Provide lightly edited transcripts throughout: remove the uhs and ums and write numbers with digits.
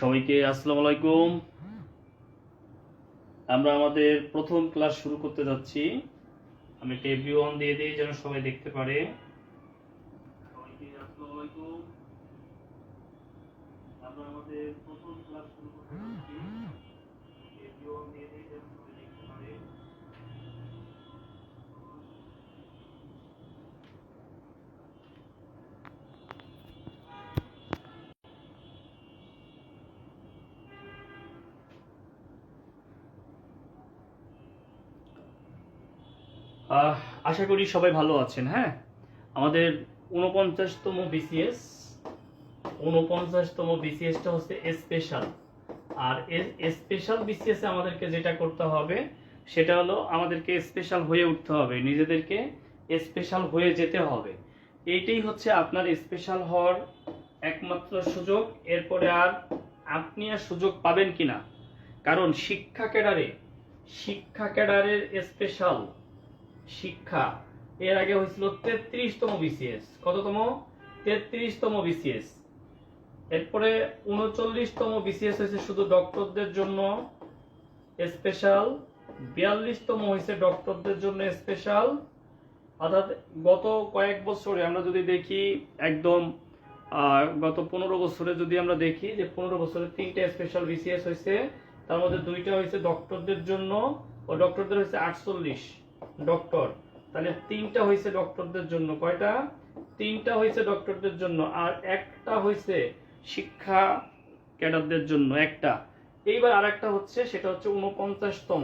সবাইকে আসসালামু আলাইকুম। আমরা আমাদের প্রথম ক্লাস শুরু করতে যাচ্ছি। আমি একটা এভরিওয়ান দিয়ে দিই যেন সবাই দেখতে পারে। সবাইকে আসসালামু আলাইকুম। আমরা আমাদের প্রথম ক্লাস শুরু করতে যাচ্ছি। এভরিওয়ান দিয়ে দিই যেন সবাই দেখতে পারে। আশা করি সবাই ভালো আছেন। হ্যাঁ, আমাদের 49তম বিসিএস 49তম বিসিএসটা হচ্ছে স্পেশাল। আর স্পেশাল বিসিএস আমাদেরকে যেটা করতে হবে সেটা হলো আমাদেরকে স্পেশাল হয়ে উঠতে হবে, নিজেদেরকে স্পেশাল হয়ে যেতে হবে। এইটাই হচ্ছে আপনার স্পেশাল হওয়ার একমাত্র সুযোগ। এরপরে আর আপনি আর সুযোগ পাবেন কিনা, কারণ শিক্ষা ক্যাডারের স্পেশাল শিক্ষা এর আগে হয়েছিল 33তম বিসিএস। কততম? 33তম বিসিএস। এরপরে 39তম বিসিএস হয়েছে শুধু ডক্টরদের জন্য স্পেশাল, 42তম হয়েছে ডক্টরদের জন্য স্পেশাল। অর্থাৎ গত কয়েক বছরে আমরা যদি দেখি, একদম গত 15 বছরে যদি আমরা দেখি যে 15 বছরে 3টে স্পেশাল বিসিএস হয়েছে, তার মধ্যে 2টা হয়েছে ডক্টরদের জন্য, ও ডক্টরদের হয়েছে 48 ডক্টর। তাহলে 3টা হয়েছে ডক্টরদের জন্য। কয়টা? 3টা হয়েছে ডক্টরদের জন্য, আর একটা হয়েছে শিক্ষা ক্যাডারদের জন্য একটা। এইবার আরেকটা হচ্ছে, সেটা হচ্ছে 49তম।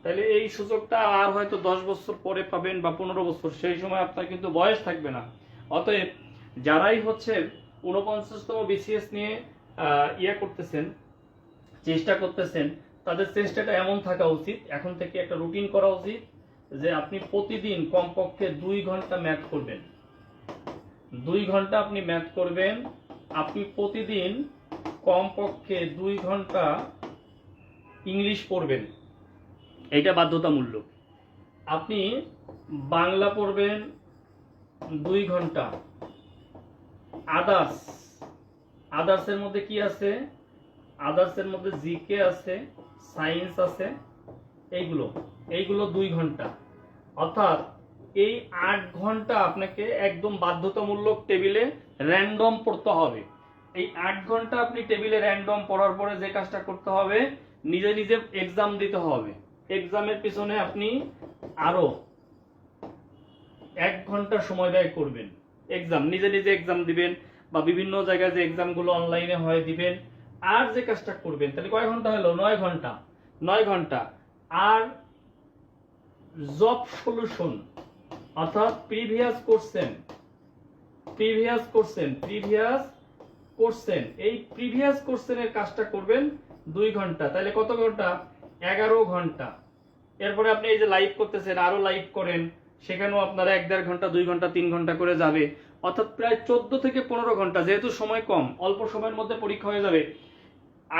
তাহলে এই সুযোগটা আর হয়তো 10 বছর পরে পাবেন বা 15 বছর, সেই সময় আপনার কিন্তু বয়স থাকবে না। অতএব যারাই হচ্ছে 49তম বিসিএস নিয়ে করতেছেন, চেষ্টা করতেছেন, তাদের চেষ্টাটা এমন থাকা উচিত, এখন থেকে একটা রুটিন করা উচিত যে আপনি প্রতিদিন কমপক্ষে 2 ঘন্টা ম্যাথ করবেন। 2 ঘন্টা আপনি ম্যাথ করবেন। আপনি প্রতিদিন কমপক্ষে 2 ঘন্টা ইংলিশ পড়বেন, এটা বাধ্যতামূলক। আপনি বাংলা পড়বেন 2 ঘন্টা। আদার্সের মধ্যে কি আছে? আদার্সের মধ্যে জিকে আছে, সায়েন্স আছে, এইগুলো 2 ঘন্টা। অর্থাৎ এই 8 ঘন্টা আপনাকে একদম বাধ্যতামূলক টেবিলে র্যান্ডম পড়তে হবে। এই 8 ঘন্টা আপনি টেবিলে র্যান্ডম পড়ার পরে যে কাজটা করতে হবে, নিজে নিজে এক্সাম দিতে হবে। এক্সামের পিছনে আপনি আরো 1 ঘন্টা সময় ব্যয় করবেন। এক্সাম নিজে নিজে এক্সাম দিবেন, বা বিভিন্ন জায়গায় যে এক্সামগুলো অনলাইনে হয় দিবেন। আর যে কাজটা করবেন, তাহলে কয় ঘন্টা হলো? 9 ঘন্টা। 9 ঘন্টা। আর জব সলিউশন, অর্থাৎ প্রিভিয়াস কোশ্চেন, এই প্রিভিয়াস কোশ্চেনের কাজটা করবেন 2 ঘন্টা। তাহলে কত ঘন্টা? 11 ঘন্টা। এরপরে আপনি এই যে লাইভ করতেছেন, আরো লাইভ করেন, সেখানেও আপনারা 1.5 ঘন্টা, 2 ঘন্টা, 3 ঘন্টা করে যাবে। অর্থাৎ প্রায় 14 থেকে 15 ঘন্টা। যেহেতু সময় কম, অল্প সময়ের মধ্যে পরীক্ষা হয়ে যাবে,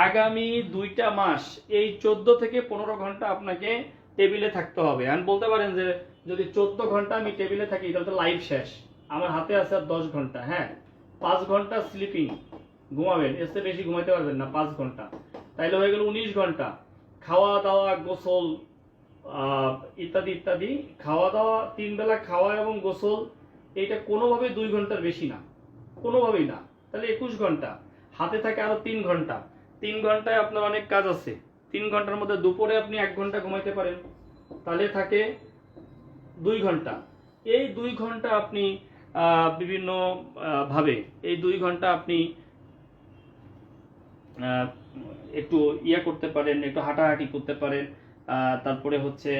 আগামী 2টা মাস এই 14 থেকে 15 ঘন্টা আপনাকে টেবিলে থাকতে হবে। আমি বলতে পারেন যে যদি 14 ঘন্টা আমি টেবিলে থাকি, তাহলে তো লাইভ শেষ। আমার হাতে আছে আর 10 ঘন্টা। হ্যাঁ, 5 ঘন্টা স্লিপিং, ঘুমাবেন, এর চেয়ে বেশি ঘুমাইতে পারবেন না 5 ঘন্টা। তাইলে হয়ে গেল 19 ঘন্টা। খাওয়া দাওয়া, গোসল, ইত্যাদি ইত্যাদি, খাওয়া দাওয়া, 3 বেলা খাওয়া এবং গোসল, এটা কোনোভাবেই 2 ঘন্টার বেশি না, কোনোভাবেই না। তাহলে 21 ঘন্টা। হাতে থাকে আরো 3 ঘন্টা। 3 ঘন্টায় আপনার অনেক কাজ আছে। 3 ঘন্টার মধ্যে দুপুরে আপনি 1 ঘন্টা ঘুমাইতে পারেন, তাহলে থাকে 2 ঘন্টা। এই 2 ঘন্টা আপনি বিভিন্ন ভাবে এই 2 ঘন্টা আপনি একটু করতে পারেন, একটু হাঁটাহাঁটি করতে পারেন। তারপরে হচ্ছে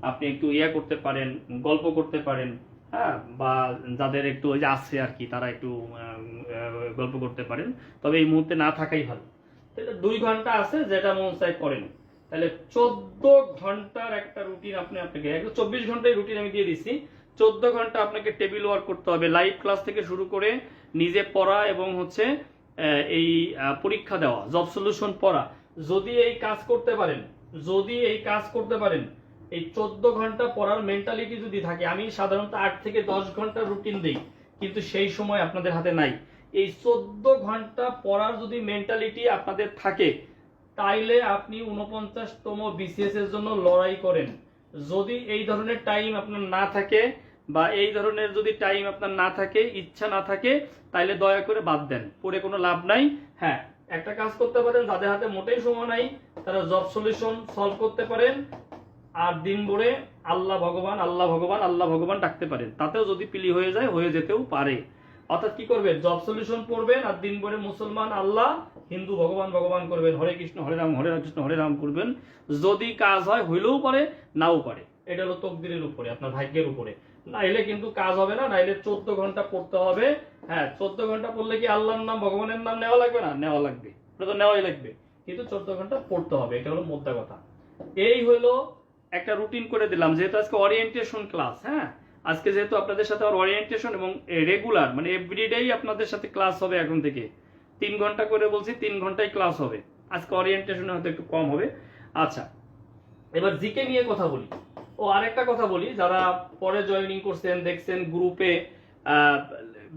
আপনি একটু করতে পারেন, গল্প করতে পারেন। হ্যাঁ, বা যাদের একটু ওই যে আছে আর কি, তারা একটু গল্প করতে পারেন। তবে এই মুহূর্তে না থাকাই ভালো। তাহলে 2 ঘন্টা আছে, যেটা মন চাই করেন। তাহলে 14 ঘন্টার একটা রুটিন আপনাকে 24 ঘন্টায় রুটিন আমি দিয়ে দিচ্ছি। 14 ঘন্টা আপনাকে টেবিল ওয়ার্ক করতে হবে, লাইভ ক্লাস থেকে শুরু করে নিজে পড়া এবং হচ্ছে এই পরীক্ষা দেওয়া, জব সলিউশন পড়া। যদি এই কাজ করতে পারেন, এই 14 ঘন্টা পড়ার মেন্টালিটি যদি থাকে, আমি সাধারণত 8 থেকে 10 ঘন্টা রুটিন দিই, কিন্তু সেই সময় আপনাদের হাতে নাই। এই 14 ঘন্টা পড়ার যদি মেন্টালিটি আপনাদের থাকে, তাইলে আপনি 49তম বিসিএস এর জন্য লড়াই করেন। যদি এই ধরনের টাইম আপনার না থাকে, বা এই ধরনের যদি টাইম আপনার না থাকে, ইচ্ছা না থাকে, তাইলে দয়া করে বাদ দেন, পড়ে কোনো লাভ নাই। হ্যাঁ, একটা কাজ করতে পারেন, যাদের হাতে মোটেই সময় নাই তারা জব সলিউশন সলভ করতে পারেন, আর দিন ভরে আল্লাহ ভগবান আল্লাহ ভগবান আল্লাহ ভগবান ডাকতে পারেন, তাতেও যদি পিলি হয়ে যায়, হয়ে যেতেও পারে। অর্থাৎ কি করবেন, জব সলিউশন পড়বেন আর দিন ভরে মুসলমান আল্লাহ, হিন্দু ভগবান ভগবান করবেন, হরে কৃষ্ণ হরে রাম কৃষ্ণ হরে রাম করবেন। যদি কাজ হয়, হইলেও পারে নাও পারে, এটা হলো তকদিরের উপরে, আপনার ভাগ্যের উপরে। নাইলে কিন্তু কাজ হবে না, নাইলে 14 ঘন্টা পড়তে হবে। হ্যাঁ, 14 ঘন্টা পড়লে কি আল্লাহর নাম ভগবানের নাম নেওয়া লাগবে না? নেওয়া লাগবে, এটা তো নেওয়াই লাগবে, কিন্তু 14 ঘন্টা পড়তে হবে, এটা হলো মোদ্দা কথা। এই হলো একটা রুটিন করে দিলাম, যেহেতু আজকে ওরিয়েন্টেশন ক্লাস। হ্যাঁ, আজকে যেহেতু আপনাদের সাথে আমার ওরিয়েন্টেশন এবং রেগুলার মানে এভরিডেই আপনাদের সাথে ক্লাস হবে, এখন থেকে 3 ঘন্টা করে বলছি, 3 ঘন্টায় ক্লাস হবে। আজকে ওরিয়েন্টেশনে হয়তো একটু কম হবে। আচ্ছা, এবার জিকে নিয়ে কথা বলি। ও আরেকটা কথা বলি, যারা পরে জয়েনিং করছেন, দেখছেন গ্রুপে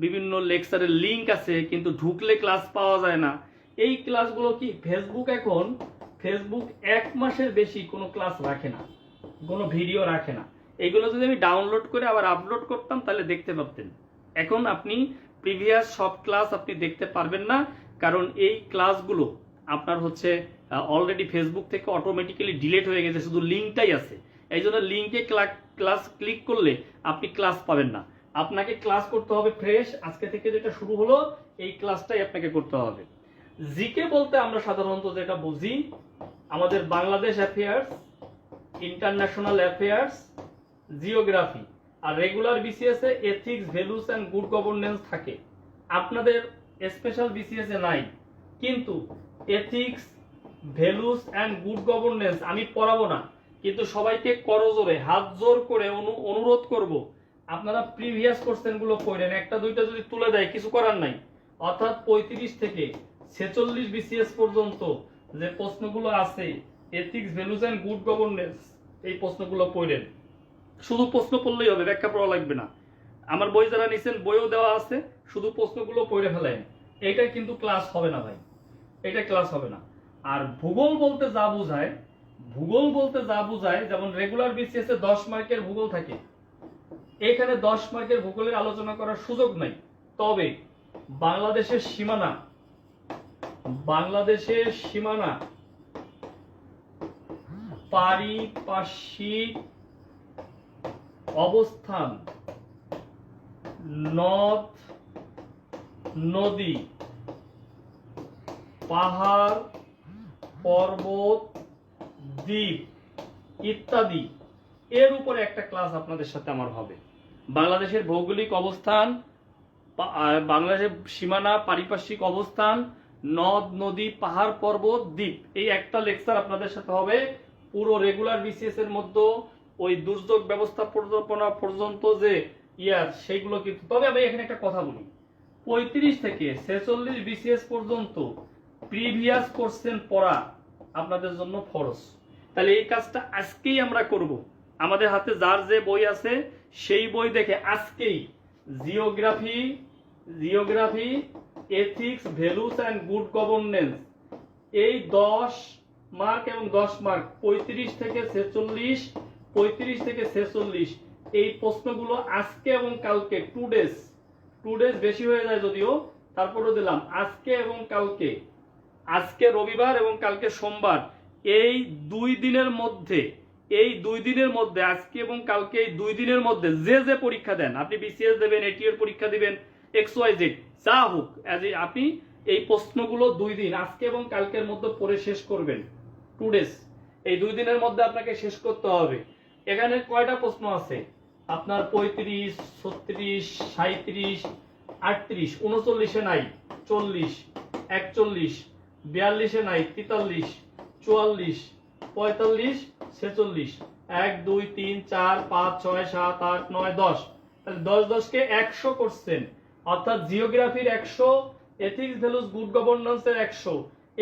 বিভিন্ন লেকচারের লিংক আছে, কিন্তু ঢুকলে ক্লাস পাওয়া যায় না। এই ক্লাসগুলো কি ফেসবুক, এখন ফেসবুক 1 মাসের বেশি কোনো ক্লাস রাখে না, কোনো ভিডিও রাখে না। এইগুলো যদি আমি ডাউনলোড করে আবার আপলোড করতাম, তাহলে দেখতে পারতেন। এখন আপনি প্রিভিয়াস সব ক্লাস আপনি দেখতে পারবেন না, কারণ এই ক্লাসগুলো আপনার হচ্ছে অলরেডি ফেসবুক থেকে অটোমেটিক্যালি ডিলিট হয়ে গেছে, শুধু লিঙ্কটাই আছে। এই জন্য লিঙ্কে ক্লাস ক্লিক করলে আপনি ক্লাস পাবেন না। আপনাকে ক্লাস করতে হবে ফ্রেশ, আজকে থেকে যেটা শুরু হলো এই ক্লাসটাই আপনাকে করতে হবে। জিকে বলতে আমরা সাধারণত যেটা বুঝি, আমাদের Bangladesh affairs, international affairs, geography, আর রেগুলার বিসিএস এ ethics, values and good governance থাকে। আপনাদের স্পেশাল বিসিএস এ নাই, কিন্তু ethics, values and good governance আমি পড়াবো না, কিন্তু সবাইকে করজোরে হাত জোর করে অনুরোধ করব, আপনারা প্রিভিয়াস কোশ্চেন গুলো পড়েন। একটা দুইটা যদি তুলে দেয়, কিছু করার নাই। অর্থাৎ 35 থেকে 46 বিসিএস পর্যন্ত যে প্রশ্নগুলো আছে, ethics, values and good governance, এই প্রশ্নগুলো পড়েন। শুধু প্রশ্ন পড়লেই হবে, ব্যাখ্যা পড়া লাগবে না। আমার বই যারা নিছেন, বইও দেওয়া আছে, শুধু প্রশ্নগুলো পড়ে ফেলেন। এইটা কিন্তু ক্লাস হবে না ভাই, এটা ক্লাস হবে না। আর ভূগোল বলতে যা বোঝায়, ভূগোল বলতে যা বোঝায়, যেমন রেগুলার বিসিএস এ 10 মার্কের ভূগোল থাকে, এখানে 10 মার্কের ভূগোলের আলোচনা করার সুযোগ নাই। তবে বাংলাদেশের সীমানা, বাংলাদেশের সীমানা, পারিপার্শ্বিক অবস্থান, নদ নদী, পাহাড় পর্বত, দ্বীপ ইত্যাদি, এর উপরে একটা ক্লাস আপনাদের সাথে আমার হবে। বাংলাদেশের ভৌগোলিক অবস্থান, বাংলাদেশের সীমানা, পারিপার্শ্বিক অবস্থান, নদ নদী, পাহাড় পর্বত, দ্বীপ, এই একটা লেকচার আপনাদের সাথে হবে। পুরো রেগুলার বিসিএস এর মধ্যে ওই দুর্যোগ ব্যবস্থাপনা পর্যন্ত যে সেইগুলো কিন্তু। তবে আমি এখানে একটা কথা বলি, 35 থেকে 46 বিসিএস পর্যন্ত প্রিভিয়াস কোশ্চেন পড়া আপনাদের জন্য ফরজ। তাহলে এই কাজটা আজকেই আমরা করব। আমাদের হাতে যার যে বই আছে সেই বই দেখে আজকেই geography, ethics, values and good governance, এই 10 মার্ক এবং 10 মার্ক, 35 থেকে 46 এই প্রশ্নগুলো আজকে এবং কালকে, 2 ডেজ বেশি হয়ে যায় যদিও, তারপরেও দিলাম আজকে এবং কালকে, আজকে রবিবার এবং কালকে সোমবার, এই 2 দিনের মধ্যে, আজকে এবং কালকে এই 2 দিনের মধ্যে যে পরীক্ষা দেন, আপনি বিসিএস দেবেন, এটি এর পরীক্ষা দিবেন, XYZ যা হোক, আপনি এই প্রশ্নগুলো 2 দিন, আজকে এবং কালকের মধ্যে পড়ে শেষ করবেন। 2 ডেজ, এই 2 দিনের মধ্যে আপনাকে শেষ করতে হবে। এখানে কয়টা প্রশ্ন আছে আপনার? 35, 36, 37, 38, 39 এ নাই, 40, 41, 42 এ নাই, 43, 44, 45, 46, 1 2 3 4 5 6 7 8 9 10, তাহলে 10 কে 100 কোশ্চেন, অর্থাৎ জিওগ্রাফির 100, এথিক্স, ভ্যালুস, গুড গভর্নেন্স এর 100।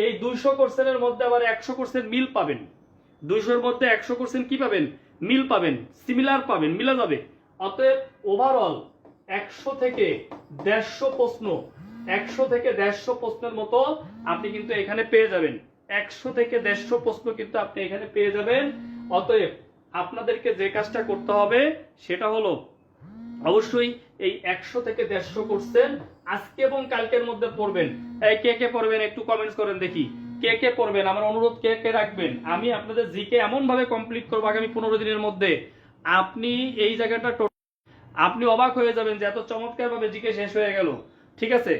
এই 200 কোশ্চেনের মধ্যে আবার 100 কোশ্চেন মিল পাবেন। 200 এর মধ্যে 100 কোশ্চেন কি পাবেন? মিল পাবেন, সিমিলার পাবেন, মিলা যাবে। অতএব ওভারঅল 100 থেকে 150 প্রশ্ন 100 থেকে 150 প্রশ্নের মতো আপনি কিন্তু এখানে পেয়ে যাবেন। 100 থেকে 150 প্রশ্ন কিন্তু আপনি এখানে পেয়ে যাবেন। অতএব আপনাদেরকে যে কাজটা করতে হবে সেটা হলো অবশ্যই এই 100 থেকে 150 কোশ্চেন আজকে এবং কালকের মধ্যে পড়বেন। কে কে পড়বেন একটু কমেন্টস করেন দেখি, কে কে পড়বেন। আমার অনুরোধ কে কে রাখবেন। আমি আপনাদের জিকে এমন ভাবে কমপ্লিট করবো আগামী 15 দিনের মধ্যে, আপনি এই জায়গাটা আপনি অবাক হয়ে যাবেন যে এত চমৎকার ভাবে জিকে শেষ হয়ে গেল। ঠিক আছে,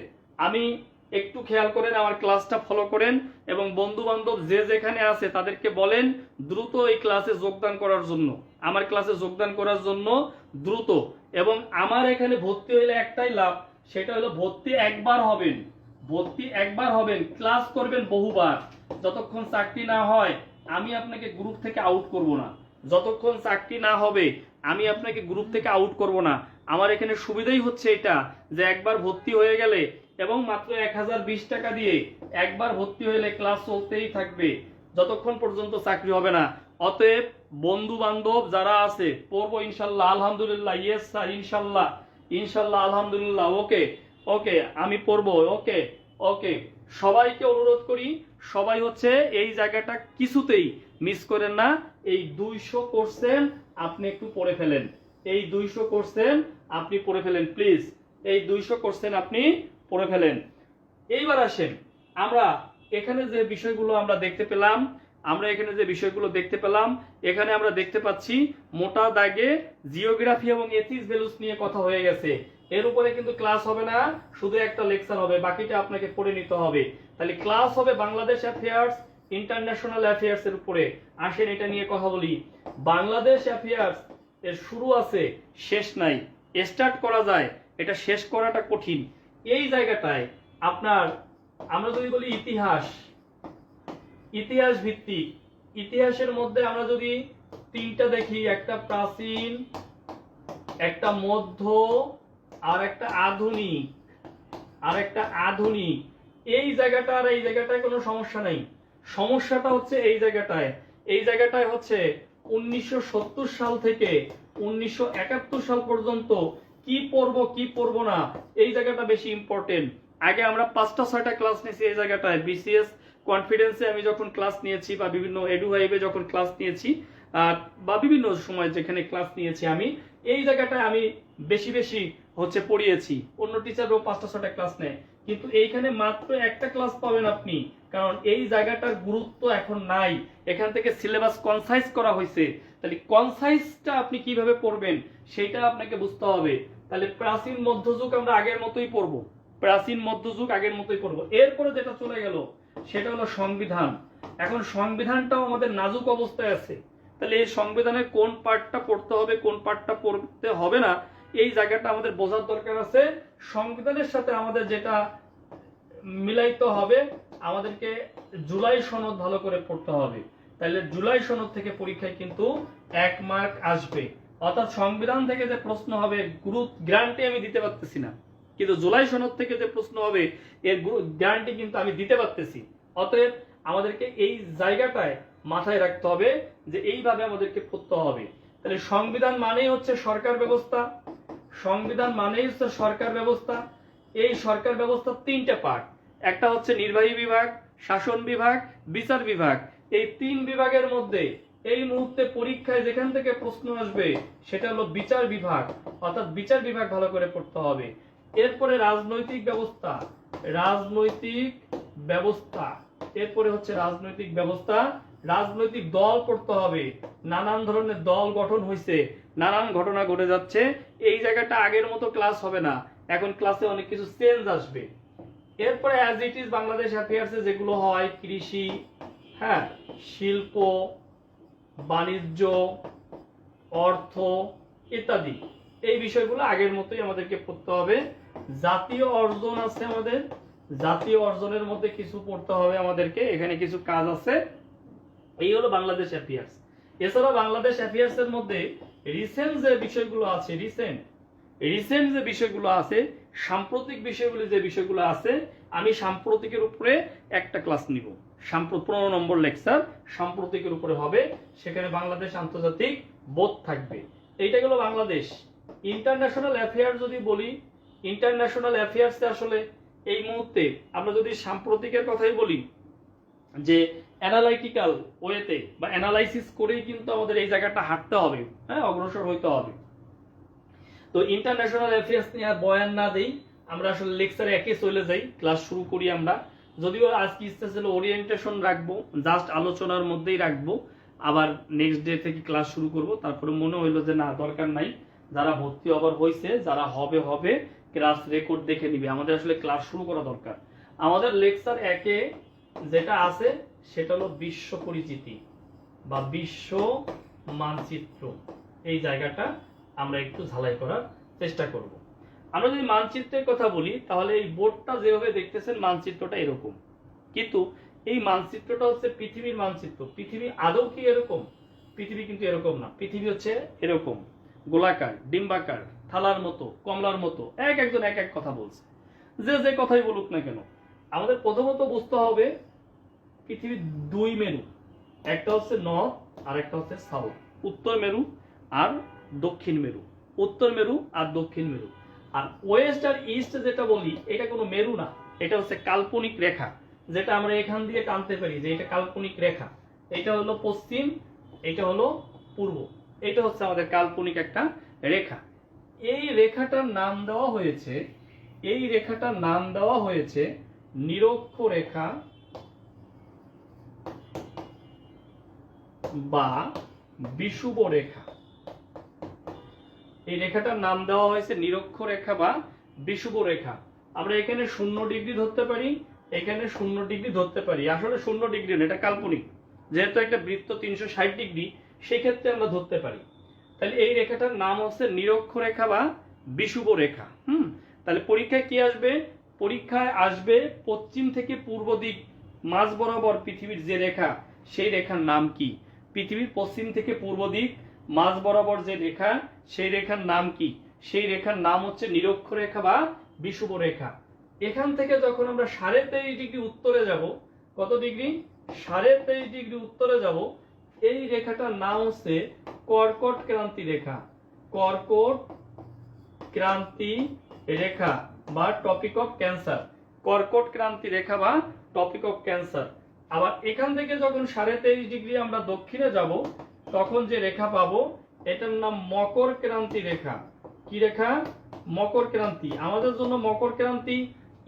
আমি একটু খেয়াল করেন, আমার ক্লাসটা ফলো করেন এবং বন্ধু বান্ধব যে যেখানে আছে তাদেরকে বলেন দ্রুত এই ক্লাসে যোগদান করার জন্য, আমার ক্লাসে যোগদান করার জন্য দ্রুত। এবং আমার এখানে ভর্তি হইলে একটাই লাভ, সেটা হলো ভর্তি একবার হবেন, ভর্তি একবার হবেন, ক্লাস করবেন বহুবার। যতক্ষণ চাকরি না হয় আমি আপনাকে গ্রুপ থেকে আউট করব না, যতক্ষণ চাকরি না হবে আমি আপনাকে গ্রুপ থেকে আউট করব না। আমার এখানে সুবিধাই হচ্ছে এটা যে একবার ভর্তি হয়ে গেলে এবং মাত্র 1020 টাকা দিয়ে একবার ভর্তি হলে ক্লাস চলতেই থাকবে যতক্ষণ পর্যন্ত চাকরি হবে না। অতএব বন্ধু বান্ধব যারা আছে পড়বো ইনশাল্লাহ, আলহামদুলিল্লাহ, ইয়েস স্যার, ইনশাল্লাহ, ইনশাল্লাহ, আলহামদুলিল্লাহ, ওকে ওকে, আমি পড়বো, ওকে ওকে। সবাইকে অনুরোধ করি, সবাই হচ্ছে এই জায়গাটা কিছুতেই মিস করেন না। এই 200 কোশ্চেন আপনি একটু পড়ে ফেলেন, এই 200 কোশ্চেন আপনি পড়ে ফেলেন প্লিজ, এই 200 কোশ্চেন আপনি পড়ে ফেলেন। এইবার আসেন, আমরা এখানে যে বিষয়গুলো আমরা দেখতে পেলাম, এখানে আমরা দেখতে পাচ্ছি মোটা দাগে জিওগ্রাফি এবং এথিক্স ভ্যালুস নিয়ে কথা হয়ে গেছে। এর উপরে কিন্তু ক্লাস হবে না, শুধু একটা লেকচার হবে, বাকিটা আপনাকে পড়ে নিতে হবে। তাহলে ক্লাস হবে বাংলাদেশ অ্যাফেয়ার্স, ইন্টারন্যাশনাল অ্যাফেয়ার্স এর উপরে। আসেন এটা নিয়ে কথা বলি। বাংলাদেশ অ্যাফেয়ার্স এর শুরু আছে, শেষ নাই। স্টার্ট করা যায়, এটা শেষ করাটা কঠিন। এই জায়গাটায় আপনার আমরা যদি বলি ইতিহাস, ইতিহাস ভিত্তিক, ইতিহাসের মধ্যে আমরা যদি তিনটা দেখি, একটা প্রাচীন, একটা মধ্য, আর একটা আধুনিক, এই জায়গাটা আর এই জায়গাটায় কোনো সমস্যা নাই। সমস্যাটা হচ্ছে এই জায়গাটায় হচ্ছে 1970 সাল থেকে 1971 সাল পর্যন্ত কি পড়বো না, এই জায়গাটা বেশি ইম্পর্টেন্ট। আগে আমরা 5টা 6টা ক্লাস নিয়েছি এই জায়গাটায়, বিসিএস কনফিডেন্সে আমি যখন ক্লাস নিয়েছি বা বিভিন্ন এডুভাইভে যখন ক্লাস নিয়েছি বা বিভিন্ন সময় যেখানে ক্লাস নিয়েছি, আমি এই জায়গাটায় আমি বেশি হচ্ছে পড়িয়েছি। অন্য টিচারও 5টা 6টা ক্লাস নেয়, কিন্তু এইখানে মাত্র একটা ক্লাস পাবেন আপনি, কারণ এই জায়গাটার গুরুত্ব এখন নাই। এখান থেকে সিলেবাস কনসাইজ করা হয়েছে। তাহলে কনসাইজটা আপনি কিভাবে পড়বেন সেটা আপনাকে বুঝতে হবে। তাহলে প্রাচীন মধ্যযুগ আমরা আগের মতোই পড়বো, এরপরে যেটা চলে গেল সেটা হলো সংবিধান। এখন সংবিধানটাও আমাদের নাজুক অবস্থায় আছে। তাহলে এই সংবিধানের কোন পার্টটা পড়তে হবে, কোন পার্টটা পড়তে হবে না, এই জায়গাটা আমাদের বোঝার দরকার আছে। সংবিধানের সাথে আমাদের যেটা মিলাইতে হবে, আমাদেরকে জুলাই সনদ ভালো করে পড়তে হবে। তাহলে জুলাই সনদ থেকে পরীক্ষায় কিন্তু 1 মার্ক আসবে। অর্থাৎ সংবিধান থেকে যে প্রশ্ন হবে গ্যারান্টি আমি দিতে পারতেছি না, কিন্তু জুলাই সনদ থেকে যে প্রশ্ন হবে এর গ্যারান্টি কিন্তু আমি দিতে পারতেছি। অতএব আমাদেরকে এই জায়গাটায় মাথায় রাখতে হবে যে এইভাবে আমাদেরকে পড়তে হবে। তাহলে সংবিধান মানেই হচ্ছে সরকার ব্যবস্থা, এই সরকার ব্যবস্থার 3টে পার্ট। একটা হচ্ছে নির্বাহী বিভাগ, শাসন বিভাগ, বিচার বিভাগ। এই 3 বিভাগের মধ্যে এই মুহূর্তে পরীক্ষায় যেখান থেকে প্রশ্ন আসবে সেটা হলো বিচার বিভাগ, অর্থাৎ বিচার বিভাগ ভালো করে পড়তে হবে। এরপরে রাজনৈতিক ব্যবস্থা, এরপরে হচ্ছে রাজনৈতিক দল পড়তে হবে। নানান ধরনের দল গঠন হয়েছে, নানান ঘটনা ঘটে যাচ্ছে। এই জায়গাটা আগের মতো ক্লাস হবে না, এখন ক্লাসে অনেক কিছু চেঞ্জ আসবে। এরপরে অ্যাজ ইট ইজ বাংলাদেশ অ্যাফেয়ার্সে যেগুলো হয়, কৃষি, শিল্প, বাণিজ্য, অর্থ ইত্যাদি, এই বিষয়গুলো আগের মতোই আমাদেরকে পড়তে হবে। জাতীয় অর্জন আছে আমাদের, জাতীয় অর্জনের মধ্যে কিছু পড়তে হবে আমাদেরকে, এখানে কিছু কাজ আছে। এই হলো বাংলাদেশ অ্যাফেয়ার্স। এছাড়া বাংলাদেশ অ্যাফেয়ার্স এর মধ্যে রিসেন্ট যে বিষয়গুলো আছে, সাম্প্রতিক যে বিষয়গুলো আছে, আমি সাম্প্রতিকের উপরে একটা ক্লাস নিব। 15 নম্বর লেকচার সাম্প্রতিকের উপরে হবে, সেখানে বাংলাদেশ আন্তর্জাতিক বোধ থাকবে। এইটা গেল বাংলাদেশ। ইন্টারন্যাশনাল অ্যাফেয়ার্স যদি বলি, ইন্টারন্যাশনাল অ্যাফেয়ার্সে আসলে এই মুহূর্তে আমরা যদি সাম্প্রতিকের কথাই বলি, যে অ্যানালাইটিক্যাল ওয়েতে বা অ্যানালাইসিস করেই কিন্তু আমাদের এই জায়গাটা হাঁটতে হবে, হ্যাঁ, অগ্রসর হইতে হবে। তো ইন্টারন্যাশনাল অ্যাফেয়ার্স নিয়ে আর বয়ান না দেই, আমরা আসলে লেকচারে একে চলে যাই, ক্লাস শুরু করি আমরা। যদিও আজকে ইচ্ছা ছিল ওরিয়েন্টেশন রাখবো, জাস্ট আলোচনার মধ্যেই রাখবো, আবার নেক্সট ডে থেকে ক্লাস শুরু করব। তারপরে মনে হইলো যে না, দরকার নাই, যারা ভর্তি হবার হয়েছে, যারা হবে ক্লাস রেকর্ড দেখে নিবে, আমাদের আসলে ক্লাস শুরু করা দরকার। আমাদের লেকচার একে যেটা আছে সেটা হলো বিশ্ব পরিচিতি বা বিশ্ব মানচিত্র। এই জায়গাটা আমরা একটু ঝালাই করার চেষ্টা করব। আমরা যদি মানচিত্রের কথা বলি, তাহলে এই বোর্ডটা যেভাবে দেখতেছেন মানচিত্রটা এরকম, কিন্তু এই মানচিত্রটা হচ্ছে পৃথিবীর মানচিত্র। পৃথিবী আদৌ কি এরকম? পৃথিবী কিন্তু এরকম না। পৃথিবী হচ্ছে এরকম গোলাকার, ডিম্বাকার, থালার মতো, কমলার মতো। একজন এক কথা বলছে, যে কথাই বলুক না কেন, আমাদের প্রথমত বুঝতে হবে পৃথিবীর দুই মেরু, একটা হচ্ছে নর্থ আর একটা হচ্ছে সাউথ, উত্তর মেরু আর দক্ষিণ মেরু, উত্তর মেরু আর দক্ষিণ মেরু। আর ওয়েস্ট আর ইস্ট যেটা বলি, এটা কোনো মেরু না, এটা হচ্ছে কাল্পনিক রেখা, যেটা আমরা এখান দিয়ে টানতে পারি যে এটা কাল্পনিক রেখা। এটা হলো পশ্চিম, এটা হলো পূর্ব, এটা হচ্ছে আমাদের কাল্পনিক একটা রেখা। এই রেখাটার নাম দেওয়া হয়েছে, এই রেখাটার নাম দেওয়া হয়েছে নিরক্ষরেখা বা বিষুবরেখা। এই রেখাটার নাম দেওয়া হয়েছে নিরক্ষরেখা বা বিষুবরেখা। আমরা এখানে 0 ডিগ্রি ধরতে পারি, এখানে 0 ডিগ্রি ধরতে পারি। আসলে 0 ডিগ্রি না, এটা কাল্পনিক, যেহেতু একটা বৃত্ত 360 ডিগ্রি, সেই ক্ষেত্রে আমরা ধরতে পারি। তাহলে এই রেখাটার নাম হচ্ছে নিরক্ষরেখা বা বিষুবরেখা। তাহলে পরীক্ষায় কি আসবে? পরীক্ষায় আসবে পশ্চিম থেকে পূর্ব দিক মাঝ বরাবর পৃথিবীর যে রেখা, সেই রেখার নাম কি? পৃথিবীর পশ্চিম থেকে পূর্ব দিক মাঝ বরাবর যে রেখা, সেই রেখার নাম কি? সেই রেখার নাম হচ্ছে নিরক্ষরেখা বা বিষুবরেখা। এখান থেকে যখন আমরা 23.5 ডিগ্রি উত্তরে যাব, কত ডিগ্রি? 23.5 ডিগ্রি উত্তরে যাব, এই রেখাটার নাম হচ্ছে কর্কট ক্রান্তি রেখা। কর্কট ক্রান্তি রেখা বা টপিক অফ ক্যান্সার। কর্কট ক্রান্তি রেখা বা টপিক অফ ক্যান্সার। আবার এখান থেকে যখন 23.5 ডিগ্রি আমরা দক্ষিণে যাব, তখন যে রেখা পাবো, এটার নাম মকর ক্রান্তি রেখা। কি রেখা? মকর ক্রান্তি। আমাদের জন্য মকর ক্রান্তি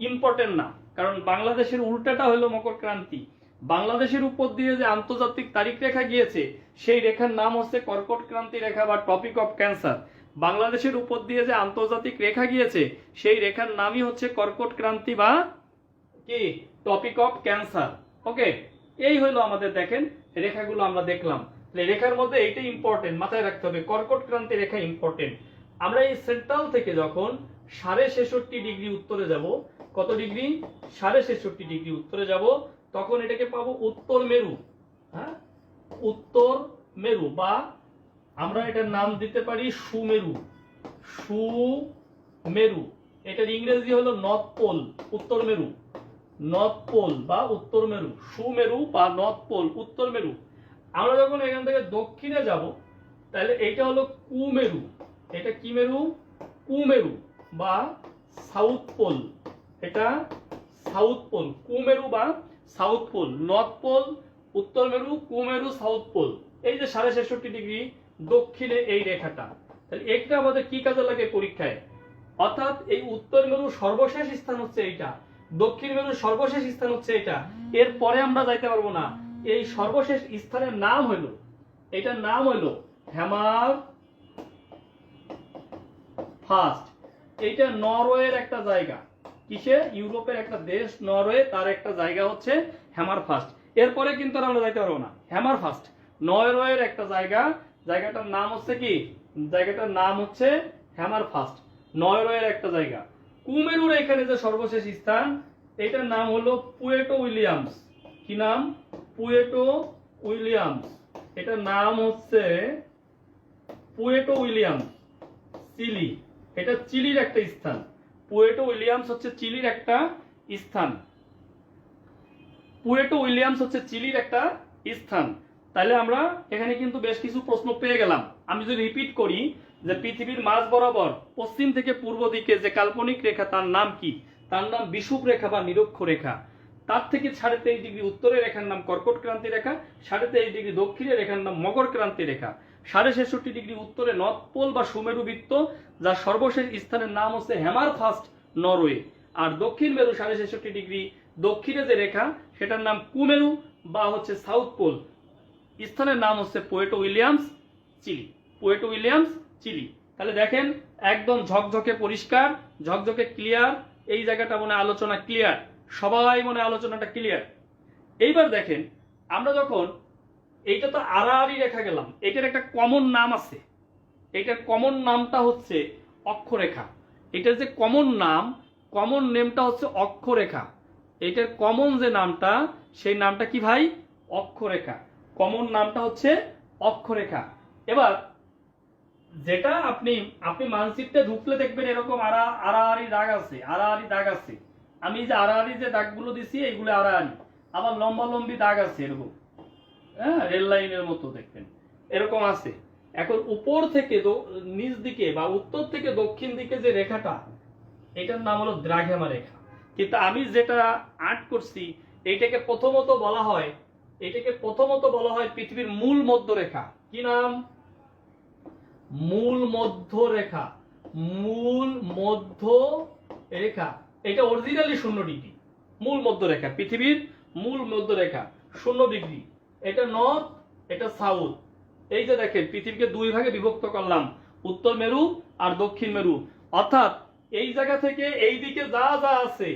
ইম্পর্টেন্ট না, কারণ বাংলাদেশের উল্টাটা হলো মকর ক্রান্তি। বাংলাদেশের উপর দিয়ে যে আন্তর্জাতিক তারিখ রেখা গিয়েছে, সেই রেখার নাম হচ্ছে কর্কট ক্রান্তি রেখা বা টপিক অফ ক্যান্সার। বাংলাদেশের উপর দিয়ে যে আন্তর্জাতিক রেখা গিয়েছে, সেই রেখার নামই হচ্ছে কর্কট ক্রান্তি বা কি টপিক অফ ক্যান্সার। ওকে, এই হলো আমাদের, দেখেন রেখাগুলো আমরা দেখলাম। রেখার মধ্যে এইটাই ইম্পর্টেন্ট, মাথায় রাখতে হবে, কর্কট ক্রান্তি রেখা ইম্পর্টেন্ট। আমরা এই সেন্ট্রাল থেকে যখন 66.5 ডিগ্রি উত্তরে যাব, কত ডিগ্রি? 66.5 ডিগ্রি উত্তরে যাব, তখন এটাকে পাবো উত্তর মেরু। হ্যাঁ, উত্তর মেরু, বা আমরা এটার নাম দিতে পারি সুমেরু। সুমেরু, এটার ইংরেজি হলো নর্থ পোল, উত্তর মেরু। নর্থ পোল বা উত্তর মেরু, সুমেরু বা নর্থ পোল, উত্তর মেরু। আমরা যখন এখান থেকে দক্ষিণে যাব, তাহলে এটা হলো কুমেরু। এটা কি মেরু? কুমেরু বা সাউথ পোল। এটা সাউথ পোল, কুমেরু বা সাউথ পোল। নর্থ পোল, উত্তর মেরু, কুমেরু, সাউথ পোল। এই যে 66.5 ডিগ্রি দক্ষিণে এই রেখাটা, তাহলে এটা আমাদের কি কাজে লাগে পরীক্ষায়? অর্থাৎ এই উত্তর মেরুর সর্বশেষ স্থান হচ্ছে এইটা, দক্ষিণ মেরুর সর্বশেষ স্থান হচ্ছে এটা, এরপরে আমরা যাইতে পারবো না। এই সর্বশেষ স্থানের নাম হলো, এটার নাম হলো হ্যামার ফার্স্ট। এইটা নরওয়ের একটা জায়গা। কিসে? ইউরোপের একটা দেশ নরওয়ে, তার একটা জায়গা হচ্ছে হ্যামার ফার্স্ট। এরপরে কিন্তু আমরা যাইতে পারবো না। হ্যামার ফার্স্ট নরওয়ের একটা জায়গা, জায়গাটার নাম হচ্ছে কি? জায়গাটার নাম হচ্ছে হ্যামার ফার্স্ট, নরওয়ের একটা জায়গা। কুমেরুর এখানে যে সর্বশেষ স্থান, এটার নাম হলো পুয়ের্টো উইলিয়ামস। কি নাম? Puerto Williams. এটার নাম হচ্ছে পুয়ের্টো উইলিয়ামস, চিলি। এটা চিলির একটা স্থান। পুয়ের্টো উইলিয়ামস হচ্ছে চিলির একটা স্থান। পুয়ের্টো উইলিয়ামস হচ্ছে চিলির একটা স্থান। তাহলে আমরা এখানে কিন্তু বেশ কিছু প্রশ্ন পেয়ে গেলাম। আমি যদি রিপিট করি যে পৃথিবীর মাঝ বরাবর পশ্চিম থেকে পূর্ব দিকে যে কাল্পনিক রেখা, তার নাম কি? তার নাম বিষুব রেখা বা নিরক্ষরেখা। তার থেকে 23.5 ডিগ্রি উত্তরের রেখার নাম কর্কট ক্রান্তি রেখা, 23.5 ডিগ্রি দক্ষিণের রেখার নাম মকর ক্রান্তি রেখা, 66.5 ডিগ্রি উত্তরে নর্থ পোল বা সুমেরু বৃত্ত, যার সর্বশেষ স্থানের নাম হচ্ছে হ্যামারফাস্ট নরওয়ে। আর দক্ষিণ মেরু 66.5 ডিগ্রি দক্ষিণে যে রেখা সেটার নাম কুমেরু বা হচ্ছে সাউথ পোল, স্থানের নাম হচ্ছে Puerto Williams, Chile. Puerto Williams, Chile. তাহলে দেখেন একদম ঝকঝকে পরিষ্কার, ঝকঝকে ক্লিয়ার। এই জায়গাটা মনে আলোচনা ক্লিয়ার, সবাই মনে আলোচনাটা ক্লিয়ার। এইবার দেখেন আমরা যখন এইটা তো আড়াআড়ি রেখা গেলাম, এটার একটা কমন নাম আছে। এটার কমন নামটা হচ্ছে অক্ষরেখা। এটার যে কমন নাম, কমন নেমটা হচ্ছে অক্ষরেখা। এটার কমন যে নামটা, সেই নামটা কি ভাই? অক্ষরেখা। কমন নামটা হচ্ছে অক্ষরেখা। এবার যেটা আপনি মানচিত্রে ঢুকলে দেখবেন এরকম আড়াআড়ি দাগ আছে, আড়াআড়ি দাগ আছে। আমি যে আড়াআড়ি যে দাগগুলো দিছি এইগুলো আড়াআড়ি, আবার লম্বা লম্বি দাগ আছে এরকম, হ্যাঁ, রেল লাইনের মতো দেখবেন এরকম আছে। এখন উপর থেকে নিচ দিকে বা উত্তর থেকে দক্ষিণ দিকে যে রেখাটা, এটার নাম হলো দ্রাঘিমা রেখা। কিন্তু আমি যেটা আর্ট করছি এইটাকে প্রথমত বলা হয়, পৃথিবীর মূল মধ্যরেখা। কি নাম? মূল মধ্য রেখা। মূল মধ্য রেখা। এটা অরিজিনালি 0 ডিগ্রি। মূল মধ্য রেখা, পৃথিবীর মূল মধ্য রেখা 0 ডিগ্রি। এটা নর্থ, এটা সাউথ। এই যে দেখেন পৃথিবীকে দুই ভাগে বিভক্ত করলাম, উত্তর মেরু আর দক্ষিণ মেরু। অর্থাৎ এই জায়গা থেকে এই দিকে যা যা আছে,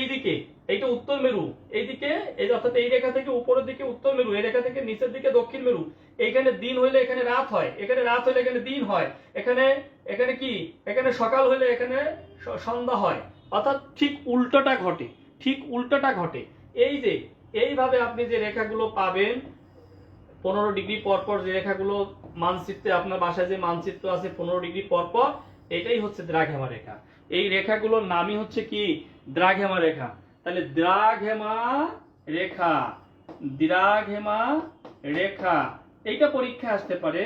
এই দিকে এইটা উত্তর মেরু, এইদিকে এই অর্থাৎ এই রেখা থেকে উপরের দিকে উত্তর মেরু, এই রেখা থেকে নিচের দিকে দক্ষিণ মেরু। এখানে দিন হইলে এখানে রাত হয়, এখানে রাত হইলে এখানে দিন হয়, এখানে এখানে কি, এখানে সকাল হইলে এখানে সন্ধ্যা হয়। অর্থাৎ ঠিক উল্টোটা ঘটে, ঠিক উল্টোটা ঘটে। এই যে এইভাবে আপনি যে রেখাগুলো পাবেন 15 ডিগ্রি পর পর, যে রেখাগুলো মানচিত্রে আপনার বাসায় যে মানচিত্র আছে 15 ডিগ্রি পর পর, এটাই হচ্ছে দ্রাঘিমা রেখা। এই রেখাগুলোর নামই হচ্ছে কি? দ্রাঘিমা রেখা। তাহলে দ্রাঘিমা রেখা, দ্রাঘিমা রেখা, এইটা পরীক্ষায় আসতে পারে।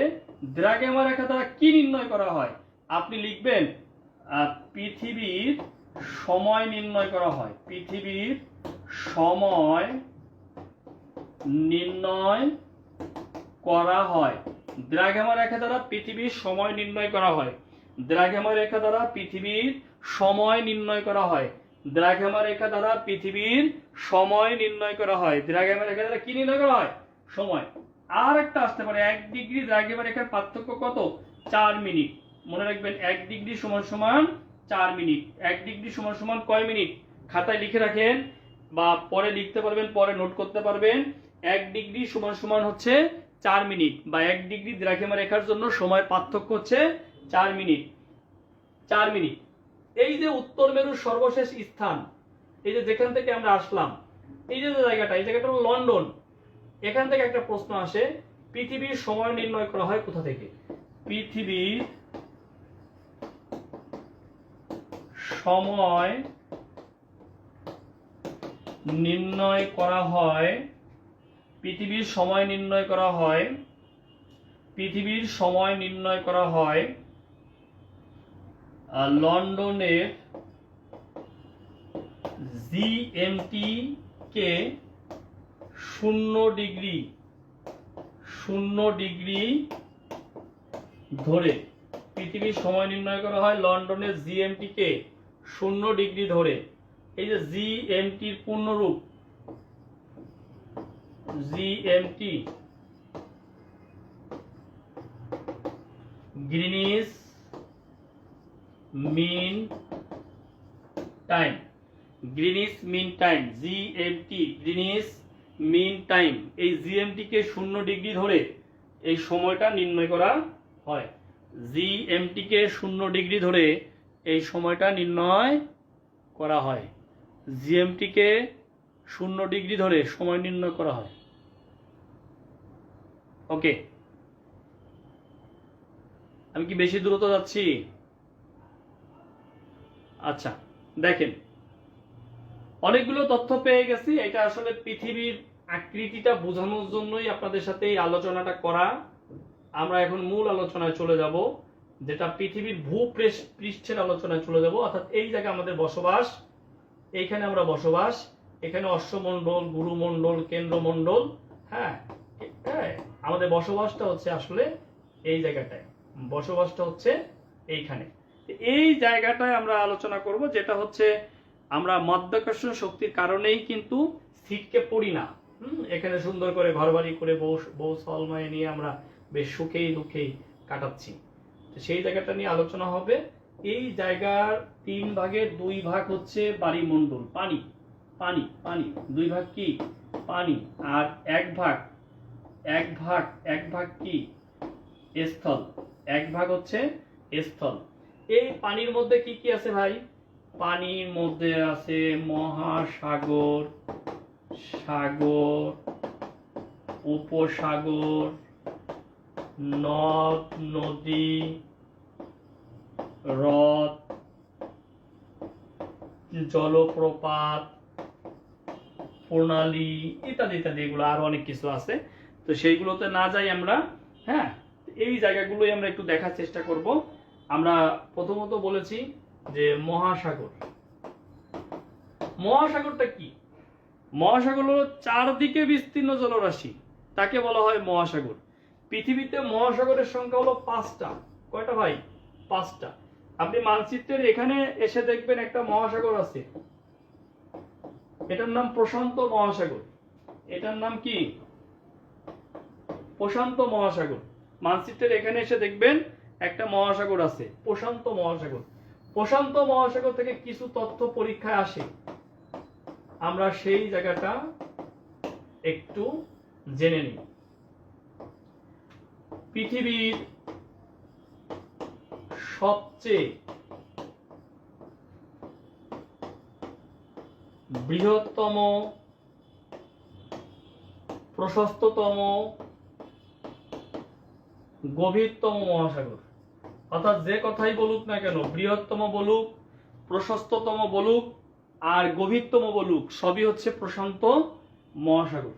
দ্রাঘিমা রেখা দ্বারা কি নির্ণয় করা হয়? আপনি লিখবেন পৃথিবীর সময় নির্ণয় করা হয়। পৃথিবীর সময় নির্ণয় করা হয়। দ্রাঘিমা রেখা দ্বারা পৃথিবীর সময় নির্ণয় করা হয়। দ্রাঘিমা রেখা দ্বারা পৃথিবীর সময় নির্ণয় করা হয়। দ্রাঘিমা রেখা দ্বারা পৃথিবীর সময় নির্ণয় করা হয়। দ্রাঘিমা রেখা দ্বারা কি নির্ণয় করা হয়? সময়। আর একটা আসতে পারে, 1 ডিগ্রি দ্রাঘিমা রেখার পার্থক্য কত? 4 মিনিট। মনে রাখবেন 1 ডিগ্রি সমান সমান 4 মিনিট। 1 ডিগ্রি সমান সমান কয় মিনিট? খাতায় লিখে রাখেন বা পরে লিখতে পারবেন, পরে নোট করতে পারবেন। 1 ডিগ্রি সমান সমান হচ্ছে 4 মিনিট, বা 1 ডিগ্রি দ্রাঘিমা রেখার জন্য সময় পার্থক্য হচ্ছে 4 মিনিট। 4 মিনিট। এই যে উত্তর মেরুর সর্বশেষ স্থান, এই যে যেখান থেকে আমরা আসলাম, এই যে জায়গাটা, এই জায়গাটা হলো লন্ডন। এখান থেকে একটা প্রশ্ন আসে, পৃথিবীর সময় নির্ণয় করা হয় কোথা থেকে? পৃথিবীর সময় নির্ণয় করা হয়, পৃথিবীর সময় নির্ণয় করা হয়, পৃথিবীর সময় নির্ণয় করা হয় লন্ডনের জিএমটি কে 0 ডিগ্রি ধরে। পৃথিবীর সময় নির্ণয় করা হয় লন্ডনের জিএমটি কে 0 ডিগ্রি ধরে। এই যে জিএমটির পূর্ণরূপ, GMT Greenwich mean time. Greenwich mean time, GMT Greenwich mean time. এই জিএমটি কে 0 ডিগ্রি ধরে এই সময়টা নির্ণয় করা হয়। জিএমটি কে 0 ডিগ্রি ধরে এই সময়টা নির্ণয় করা হয়। জিএমটি কে 0 ডিগ্রি ধরে সময় নির্ণয় করা হয়। ওকে, আমি কি বেশি দ্রুত যাচ্ছি? আচ্ছা, দেখেন অনেকগুলো তথ্য পেয়ে গেছি। এটা আসলে পৃথিবীর আকৃতিটা বোঝানোর জন্যই আপনাদের সাথে এই আলোচনাটা করা। আমরা এখন মূল আলোচনায় চলে যাব, যেটা পৃথিবীর ভূপৃষ্ঠের আলোচনায় চলে যাব। অর্থাৎ এই জায়গায় আমাদের বসবাস, এইখানে আমরা বসবাস, এখানে অশ্বমণ্ডল, গুরুমণ্ডল, কেন্দ্রমণ্ডল। হ্যাঁ, হ্যাঁ, আমাদের বসবাসটা হচ্ছে আসলে এই জায়গাটায়, বসবাসটা হচ্ছে এইখানে। এই জায়গাটায় আমরা আলোচনা করব, যেটা হচ্ছে আমরা মাধ্যাকর্ষণ শক্তির কারণেই কিন্তু স্থিরকে পড়ি না। এখানে সুন্দর করে ঘরবাড়ি করে বউ সলমায় নিয়ে আমরা বেশ সুখেই দুঃখেই কাটাচ্ছি। সেই জায়গাটা নিয়ে আলোচনা হবে। এই জায়গার 3 ভাগের 2 ভাগ হচ্ছে বায়ুমণ্ডল, পানি, পানি, পানি, 2 ভাগ কি পানি, আর এক ভাগ কি স্থল, 1 ভাগ হচ্ছে স্থল। এই পানির মধ্যে কি কি আছে ভাই? পানির মধ্যে আছে মহাসাগর, সাগর, উপসাগর, নদ নদী, হ্রদ, জলপ্রপাত, প্রণালী, ইত্যাদি ইত্যাদি। এগুলো আরো অনেক কিছু আছে, তো সেইগুলোতে না যাই আমরা। হ্যাঁ, এই জায়গাগুলোই আমরা একটু দেখার চেষ্টা করব। আমরা প্রথমত বলেছি যে মহাসাগর। মহাসাগরটা কি? মহাসাগর হলো চারদিকে বিস্তীর্ণ জলরাশি, তাকে বলা হয় মহাসাগর। পৃথিবীতে মহাসাগরের সংখ্যা হলো 5টা। কয়টা ভাই? 5টা। আপনি মানচিত্রের এখানে এসে দেখবেন একটা মহাসাগর আছে, এটার নাম প্রশান্ত মহাসাগর। এটার নাম কি? প্রশান্ত মহাসাগর। মানচিত্রের এখানে এসে দেখবেন একটা মহাসাগর আছে, প্রশান্ত মহাসাগর। প্রশান্ত মহাসাগর থেকে কিছু তথ্য পরীক্ষায় আসে, আমরা সেই জায়গাটা একটু জেনে নিই। পৃথিবীর সবচেয়ে বৃহত্তম, প্রশস্ততম, গভীরতম মহাসাগর, অর্থাৎ যে কথাই বলুক না কেন, বৃহত্তম বলুক, প্রশস্ততম বলুক, আর গভীরতম বলুক, সবই হচ্ছে প্রশান্ত মহাসাগর।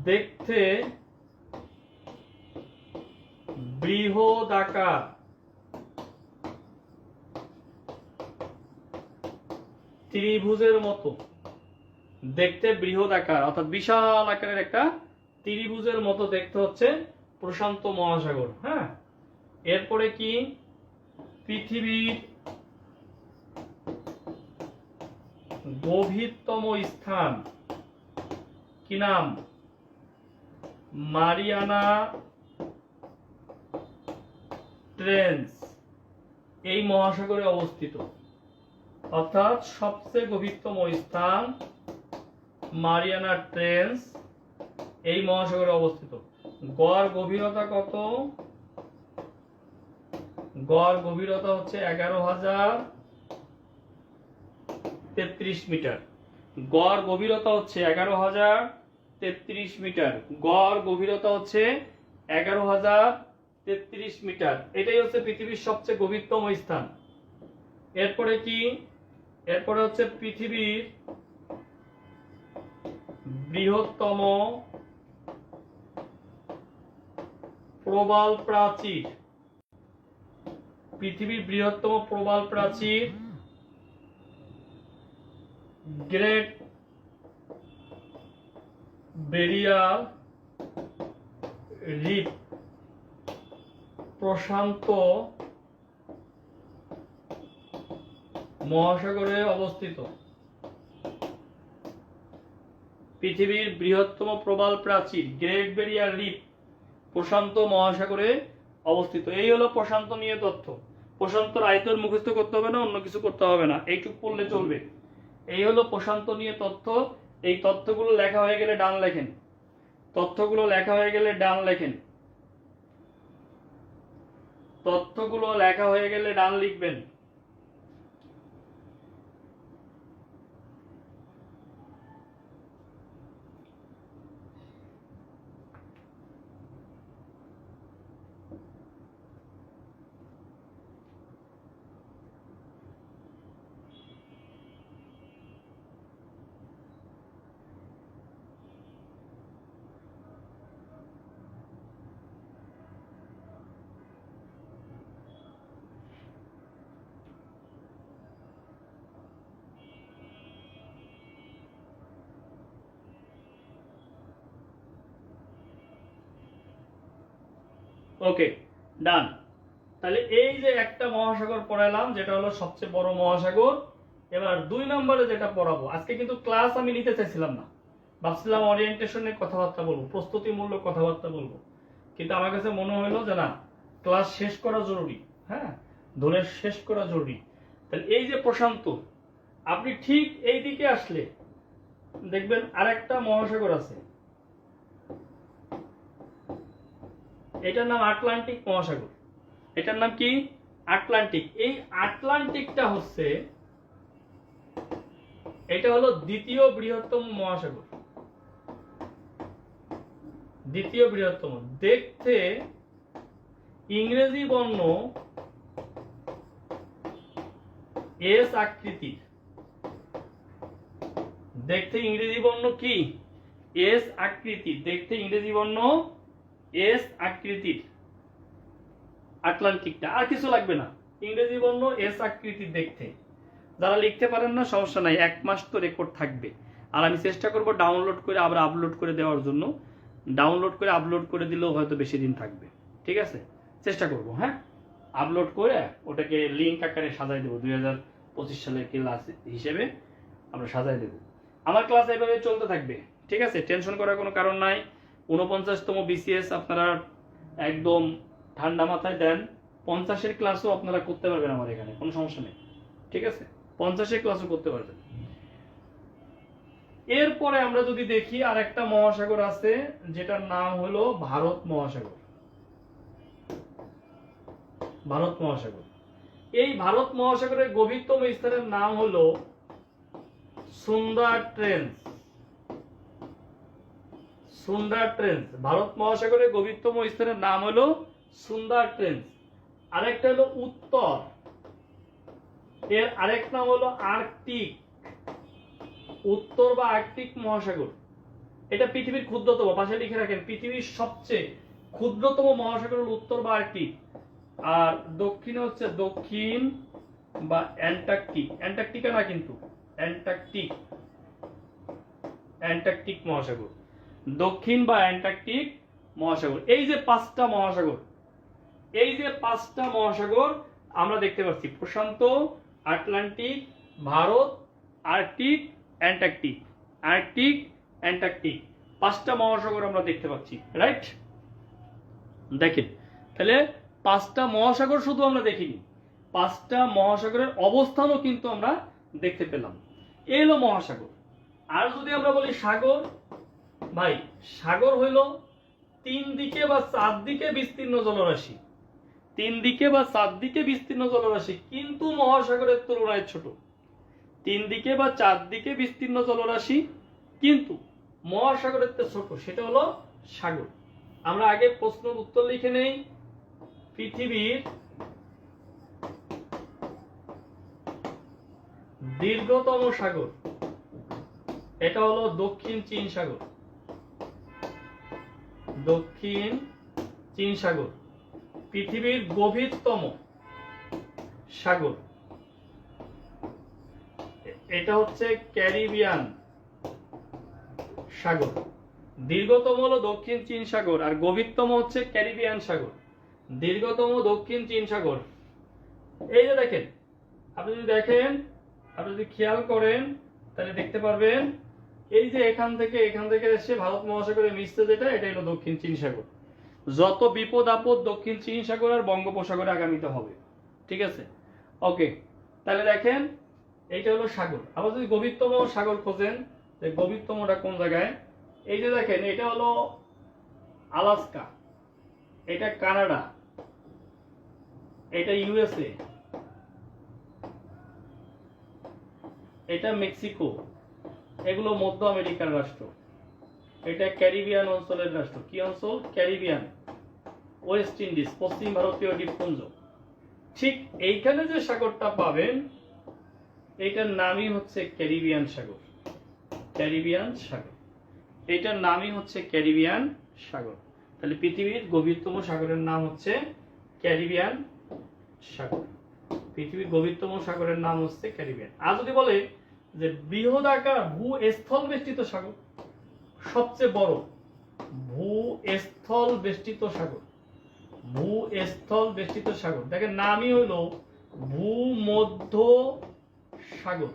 দেখতে বৃহদাকার, ত্রিভুজের মতো, দেখতে বৃহদাকার অর্থাৎ বিশাল আকারের একটা ত্রিভুজের মতো দেখতে হচ্ছে প্রশান্ত মহাসাগর। হ্যাঁ, এরপরে কি? পৃথিবীর গভীরতম স্থান, কি নাম? মারিয়ানা ট্রেঞ্চ, এই মহাসাগরে অবস্থিত। অর্থাৎ সবচেয়ে গভীরতম স্থান মারিয়ানা ট্রেঞ্চ এই মহাসাগরে অবস্থিত। গড় গভীরতা কত? গড় গভীরতা হচ্ছে 11,033 মিটার। গড় গভীরতা হচ্ছে 11,033 মিটার। গড় গভীরতা হচ্ছে 11,033 মিটার। এটাই হচ্ছে পৃথিবীর সবচেয়ে গভীরতম স্থান। এরপরে কি? এরপরে হচ্ছে পৃথিবীর বৃহত্তম প্রবাল প্রাচীর। পৃথিবীর বৃহত্তম প্রবাল প্রাচীর গ্রেট ব্যারিয়ার রিফ, প্রশান্ত মহাসাগরে অবস্থিত। পৃথিবীর বৃহত্তম প্রবাল প্রাচীর গ্রেট ব্যারিয়ার রিফ প্রশান্ত মহাসাগরে অবস্থিত। এই হলো প্রশান্ত নিয়ে তথ্য। প্রশান্তর আয়তন মুখস্থ করতে হবে না, অন্য কিছু করতে হবে না, এইটুক পড়লে চলবে। এই হলো প্রশান্ত নিয়ে তথ্য। এই তথ্যগুলো লেখা হয়ে গেলে ডান লেখেন, তথ্যগুলো লেখা হয়ে গেলে ডান লেখেন, তথ্যগুলো লেখা হয়ে গেলে ডান লিখবেন। ওকে, ডান। তাহলে এই যে একটা মহাসাগর পড়াইলাম, যেটা হলো সবচেয়ে বড় মহাসাগর। এবার 2 নম্বরে যেটা পড়াবো, আজকে কিন্তু ক্লাস আমি নিতে চাইছিলাম না, ভাবছিলাম ওরিয়েন্টেশনের কথাবার্তা বলবো, প্রস্তুতিমূলক কথাবার্তা বলবো, কিন্তু আমার কাছে মনে হলো যে না, ক্লাস শেষ করা জরুরি। হ্যাঁ, ধরে শেষ করা জরুরি। তাহলে এই যে প্রশান্ত, আপনি ঠিক এই দিকে আসলে দেখবেন আরেকটা মহাসাগর আছে, এটার নাম আটলান্টিক মহাসাগর। এটার নাম কি? আটলান্টিক। এই আটলান্টিকটা হচ্ছে, এটা হলো দ্বিতীয় বৃহত্তম মহাসাগর, দ্বিতীয় বৃহত্তম। দেখতে ইংরেজি বর্ণ এস আকৃতির, দেখতে ইংরেজি বর্ণ কি? এস আকৃতির, দেখতে ইংরেজি বর্ণ এস আকৃতির আটলান্টিকটা। আর কিছু লাগবে না, ইংরেজি বর্ণ এস আকৃতির দেখতে। যারা লিখতে পারেন না সমস্যা নাই, 1 মাস তো রেকর্ড থাকবে। আর আমি চেষ্টা করব ডাউনলোড করে আবার আপলোড করে দেওয়ার জন্য। ডাউনলোড করে আপলোড করে দিলেও হয়তো বেশি দিন থাকবে, ঠিক আছে? চেষ্টা করব, হ্যাঁ, আপলোড করে ওটাকে লিঙ্ক আকারে সাজাই দেবো। 2025 সালের ক্লাস হিসেবে আমরা সাজাই দেব। আমার ক্লাস এইভাবে চলতে থাকবে, ঠিক আছে? টেনশন করার কোনো কারণ নাই। 49তম বিসিএস আপনারা একদম ঠান্ডা মাথায় দেন। 50-এর ক্লাসও আপনারা করতে পারবেন আমার এখানে, কোনো সমস্যা নেই, ঠিক আছে? 50-এর ক্লাসও করতে পারবেন। এরপরে আমরা যদি দেখি, আর একটা মহাসাগর আছে যেটার নাম হলো ভারত মহাসাগর। ভারত মহাসাগর, এই ভারত মহাসাগরের গভীরতম স্থানের নাম হলো সুন্দর ট্রেন্স। সুন্দর ট্রেন্স, ভারত মহাসাগরের গভীরতম স্থানের নাম হলো সুন্দর ট্রেন্স। আরেকটা হলো উত্তর, এর আরেক নাম হলো আর্কটিক, উত্তর বা আর্কটিক মহাসাগর। এটা পৃথিবীর ক্ষুদ্রতম, পাশে লিখে রাখেন, পৃথিবীর সবচেয়ে ক্ষুদ্রতম মহাসাগর হলো উত্তর বা আর্কটিক। আর দক্ষিণে হচ্ছে দক্ষিণ বা অ্যান্টার্কটিক, অ্যান্টার্কটিকা না কিন্তু, অ্যান্টার্কটিক, অ্যান্টার্কটিক মহাসাগর, দক্ষিণ বা অ্যান্টার্কটিক মহাসাগর। এই যে 5টা মহাসাগর, এই যে 5টা মহাসাগর আমরা দেখতে পাচ্ছি, প্রশান্ত, Atlantic, Bharat, Arctic, Antarctic, Arctic, Antarctic, 5টা মহাসাগর আমরা দেখতে পাচ্ছি, রাইট? দেখেন, তাহলে 5টা মহাসাগর শুধু আমরা দেখিনি, 5টা মহাসাগরের অবস্থানও কিন্তু আমরা দেখতে পেলাম। এলো মহাসাগর। আর যদি আমরা বলি সাগর, ভাই সাগর হইল 3 দিকে বা 4 দিকে বিস্তীর্ণ জলরাশি, 3 দিকে বা 4 দিকে বিস্তীর্ণ জলরাশি, কিন্তু মহাসাগরের তুলনায় ছোট। 3 দিকে বা 4 দিকে বিস্তীর্ণ জলরাশি, কিন্তু মহাসাগরের চেয়ে ছোট, সেটা হলো সাগর। আমরা আগে প্রশ্নের উত্তর লিখে নেই। পৃথিবীর দীর্ঘতম সাগর, এটা হলো দক্ষিণ চীন সাগর, দক্ষিণ চীন সাগর। পৃথিবীর গভীরতম সাগর, এটা হচ্ছে ক্যারিবিয়ান সাগর। দীর্ঘতম হলো দক্ষিণ চীন সাগর, আর গভীরতম হচ্ছে ক্যারিবিয়ান সাগর। দীর্ঘতম দক্ষিণ চীন সাগর। এই যে দেখেন, আপনি যদি দেখেন, আপনি যদি খেয়াল করেন, তাহলে দেখতে পারবেন, এই যে এখান থেকে এসে ভারত মহাসাগরে মিশছে যেটা, এটা হলো দক্ষিণ চীন সাগর। যত বিপদ আপদ দক্ষিণ চীন সাগর আর বঙ্গোপসাগরে আগামীতে হবে, ঠিক আছে? ওকে, তাহলে দেখেন, এইটা হলো সাগর। আবার যদি গভীরতম সাগর খোঁজেন, যে গভীরতমটা কোন জায়গায়, এই যে দেখেন, এটা হলো আলাস্কা, এটা কানাডা, এটা ইউএসএ, এটা মেক্সিকো, এগুলো মধ্য আমেরিকার রাষ্ট্র। এটা ক্যারিবিয়ান অঞ্চলের রাষ্ট্র। কি অঞ্চল? ক্যারিবিয়ান, ওয়েস্ট ইন্ডিজ, পশ্চিম ভারতীয় দ্বীপপুঞ্জ। ঠিক এইখানে যে সাগরটা পাবেন, এইটার নামই হচ্ছে ক্যারিবিয়ান সাগর। ক্যারিবিয়ান সাগর, এইটার নামই হচ্ছে ক্যারিবিয়ান সাগর। তাহলে পৃথিবীর গভীরতম সাগরের নাম হচ্ছে ক্যারিবিয়ান সাগর। পৃথিবীর গভীরতম সাগরের নাম হচ্ছে ক্যারিবিয়ান। আর যদি বলে যে বৃহদাকার ভূস্থল বেষ্টিত সাগর, সবচেয়ে বড় ভূস্থল বেষ্টিত সাগর, ভূস্থল বেষ্টিত সাগর, দেখেন নামই হলো ভূমধ্য সাগর।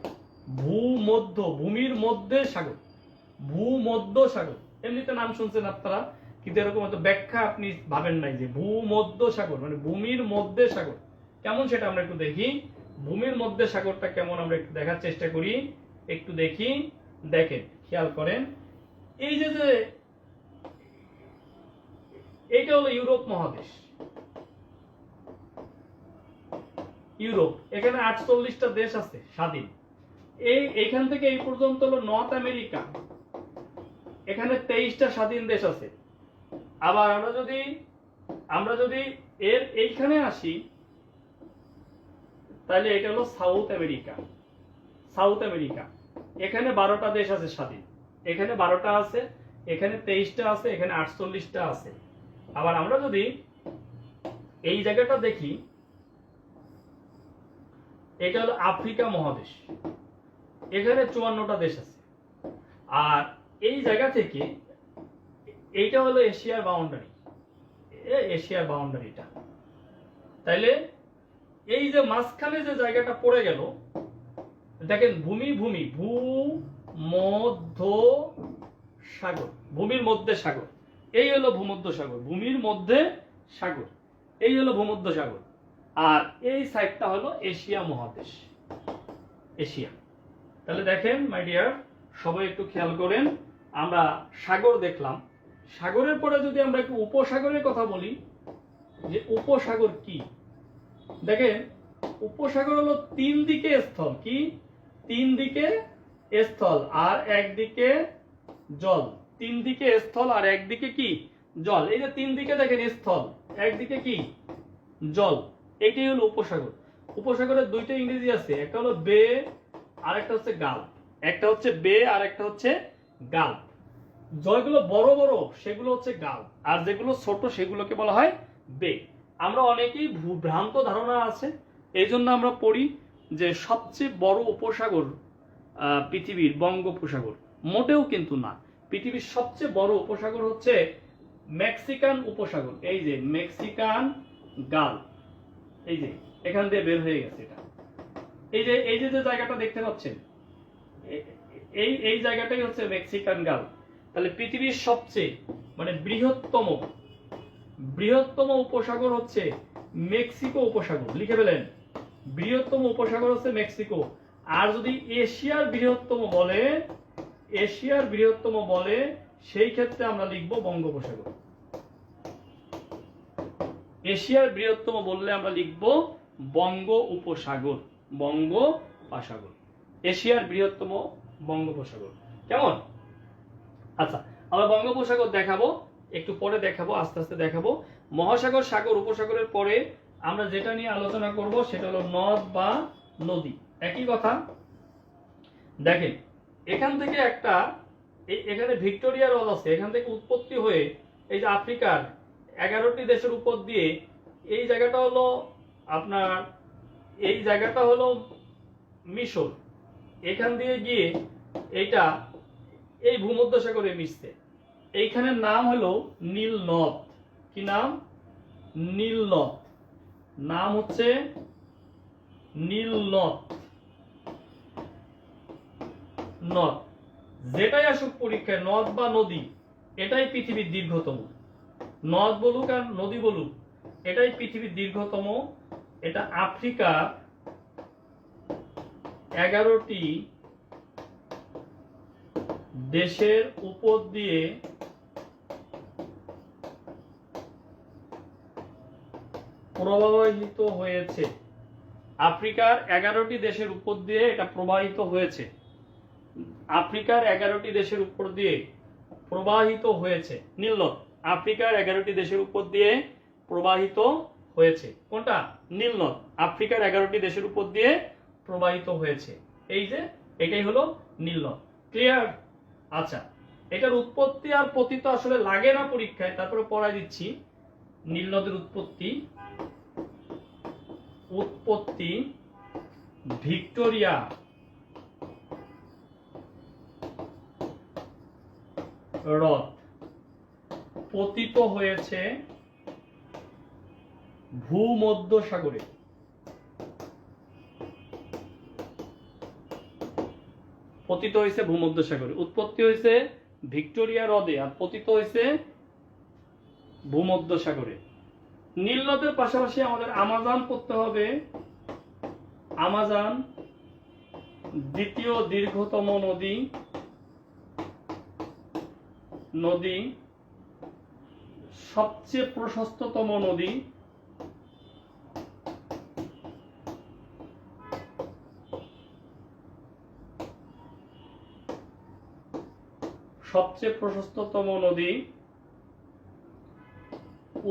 ভূমধ্য, ভূমির মধ্যে সাগর, ভূমধ্য সাগর। এমনিতে নাম শুনছেন আপনারা, কিন্তু এরকম হয়তো ব্যাখ্যা আপনি ভাবেন নাই যে ভূমধ্য সাগর মানে ভূমির মধ্যে সাগর কেমন, সেটা আমরা একটু দেখি। ভূমির মধ্যে সাগরটা কেমন আমরা একটু দেখার চেষ্টা করি, একটু দেখি। দেখেন, খেয়াল করেন, এই যে যে এইটা হলো ইউরোপ মহাদেশ, ইউরোপ। এখানে 48টা দেশ আছে স্বাধীন। এইখান থেকে এই পর্যন্ত হলো নর্থ আমেরিকা, এখানে 23টা স্বাধীন দেশ আছে। আবার আমরা যদি এর এইখানে আসি, তাহলে এটা হলো সাউথ আমেরিকা। সাউথ আমেরিকা, এখানে 12টা দেশ আছে স্বাধীন, এখানে 12টা আছে, এখানে 23টা আছে, এখানে 48টা আছে। আবার আমরা যদি এই জায়গাটা দেখি, এটা হলো আফ্রিকা মহাদেশ, এখানে 54টা দেশ আছে। আর এই জায়গা থেকে এইটা হলো এশিয়ার বাউন্ডারি, এশিয়ার বাউন্ডারিটা। তাইলে এই যে মাঝখানে যে জায়গাটা পড়ে গেল, দেখেন ভূমি ভূমি ভূমধ্য সাগর, ভূমির মধ্যে সাগর, এই হলো ভূমধ্য সাগর, ভূমির মধ্যে সাগর, এই হলো ভূমধ্য সাগর। আর এই সাইডটা হলো এশিয়া মহাদেশ, এশিয়া। তাহলে দেখেন মাই ডিয়ার, সবাই একটু খেয়াল করেন, আমরা সাগর দেখলাম। সাগরের পরে যদি আমরা একটু উপসাগরের কথা বলি, যে উপসাগর কি, দেখেন উপসাগর হলো 3 দিকে স্থল, কি 3 দিকে স্থল আর একদিকে জল, 3 দিকে স্থল আর একদিকে কি জল। এই যে 3 দিকে দেখেন স্থল, একদিকে কি জল, এটাই হলো উপসাগর। উপসাগরের 2টা ইংরেজি আছে, একটা হলো বে আর একটা হচ্ছে গাল্ফ, একটা হচ্ছে বে আর একটা হচ্ছে গাল্ফ। যেগুলো বড় বড় সেগুলো হচ্ছে গাল্ফ, আর যেগুলো ছোট সেগুলোকে বলা হয় বে। আমরা অনেকেই ভ্রান্ত ধারণা আছে, এই জন্য আমরা পড়ি যে সবচেয়ে বড় উপসাগর পৃথিবীর বঙ্গোপসাগর। মোটেও কিন্তু না, পৃথিবীর সবচেয়ে বড় উপসাগর হচ্ছে মেক্সিকান উপসাগর। এই যে মেক্সিকান গাল্ফ, এই যে এখান দিয়ে বের হয়ে গেছে এটা। এই যে জায়গাটা দেখতে পাচ্ছেন, এই জায়গাটাই হচ্ছে মেক্সিকান গাল্ফ। তাহলে পৃথিবীর সবচেয়ে মানে বৃহত্তম উপসাগর হচ্ছে মেক্সিকো উপসাগর, লিখে ফেলেন। বৃহত্তম উপসাগর হচ্ছে মেক্সিকো। আর যদি এশিয়ার বৃহত্তম বলে সেই ক্ষেত্রে আমরা লিখব বঙ্গোপসাগর। এশিয়ার বৃহত্তম বললে আমরা লিখব বঙ্গ উপসাগর, বঙ্গোপসাগর, এশিয়ার বৃহত্তম বঙ্গোপসাগর। কেমন? আচ্ছা, আমরা বঙ্গোপসাগর দেখাবো, একটু পরে দেখাবো, আস্তে আস্তে দেখাবো। মহাসাগর, সাগর, উপসাগরের পরে আমরা যেটা নিয়ে আলোচনা করব সেটা হলো নদ বা নদী। একই কথা। দেখেন এখান থেকে এখানে ভিক্টোরিয়া হ্রদ আছে, এখান থেকে উৎপত্তি হয়ে এই যে আফ্রিকার 11টি দেশের উপর দিয়ে এই জায়গাটা হলো আপনার, এই জায়গাটা হলো মিশর, এখান দিয়ে গিয়ে এইটা এই ভূমধ্যসাগরে মিশছে। এইখানের নাম হলো নীল নদ। কি নাম? নীল নদ। নাম হচ্ছে নীল নদ। নদ যেটাই আসুক পরীক্ষায়, নদ বা নদী, এটাই পৃথিবীর দীর্ঘতম। নদ বলুক আর নদী বলুক, এটাই পৃথিবীর দীর্ঘতম। এটা আফ্রিকার 11টি দেশের উপর দিয়ে প্রবাহিত হয়েছে। আফ্রিকার 11টি দেশের উপর দিয়ে এটা প্রবাহিত হয়েছে। আফ্রিকার 11টি দেশের উপর দিয়ে প্রবাহিত হয়েছে নীল নদ। আফ্রিকার 11টি দেশের উপর দিয়ে প্রবাহিত হয়েছে। কোনটা? নীল নদ আফ্রিকার 11টি দেশের উপর দিয়ে প্রবাহিত হয়েছে। এই যে এটাই হলো নীল নদ। ক্লিয়ার? আচ্ছা, এটার উৎপত্তি আর পতিত আসলে লাগে না পরীক্ষায়, তারপরে পড়াই দিচ্ছি। নীল নদের উৎপত্তি ভিক্টোরিয়া হ্রদ, পতিত হয়েছে ভূমধ্যসাগরে। পতিত হয়েছে ভূমধ্যসাগরে, উৎপত্তি হয়েছে ভিক্টোরিয়া হ্রদে আর পতিত হয়েছে ভূমধ্যসাগরে। নীল নদের পাশাপাশি আমাদের আমাজন পড়তে হবে। আমাজন দ্বিতীয় দীর্ঘতম নদী, নদী সবচেয়ে প্রশস্ততম নদী, সবচেয়ে প্রশস্ততম নদী,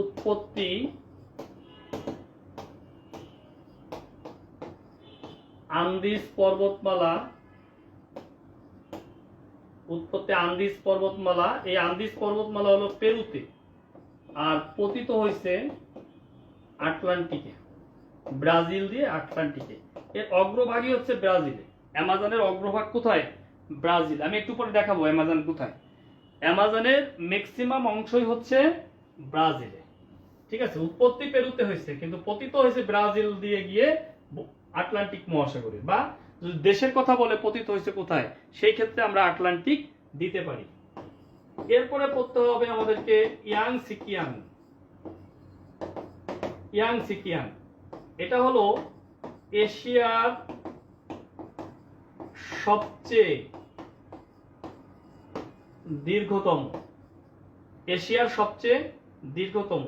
উৎপত্তি আন্দিজ পর্বতমালা, উৎপত্তি আন্দিজ পর্বতমালা। এই আন্দিজ পর্বতমালা হলো পেরুতে আর পতিত হয়েছে আটলান্টিকে, ব্রাজিল দিয়ে আটলান্টিকে। এর অগ্রভাগই হচ্ছে ব্রাজিলে। অ্যামাজনের অগ্রভাগ কোথায়? ব্রাজিল। আমি একটু পরে দেখাবো অ্যামাজন কোথায়। অ্যামাজনের ম্যাক্সিমাম অংশই হচ্ছে ব্রাজিলে, ঠিক আছে। উৎপত্তি পেরুতে হয়েছে কিন্তু পতিত হয়েছে ব্রাজিল দিয়ে গিয়ে আটলান্টিক মহাসাগরে। বা যদি দেশের কথা বলে পতিত হয়েছে কোথায়, সেই ক্ষেত্রে আমরা আটলান্টিক দিতে পারি। এরপরে পড়তে হবে আমাদেরকে ইয়াংসিকিয়াং। ইয়াংসিকিয়াং এটা হলো এশিয়ার সবচেয়ে দীর্ঘতম, এশিয়ার সবচেয়ে দীর্ঘতম,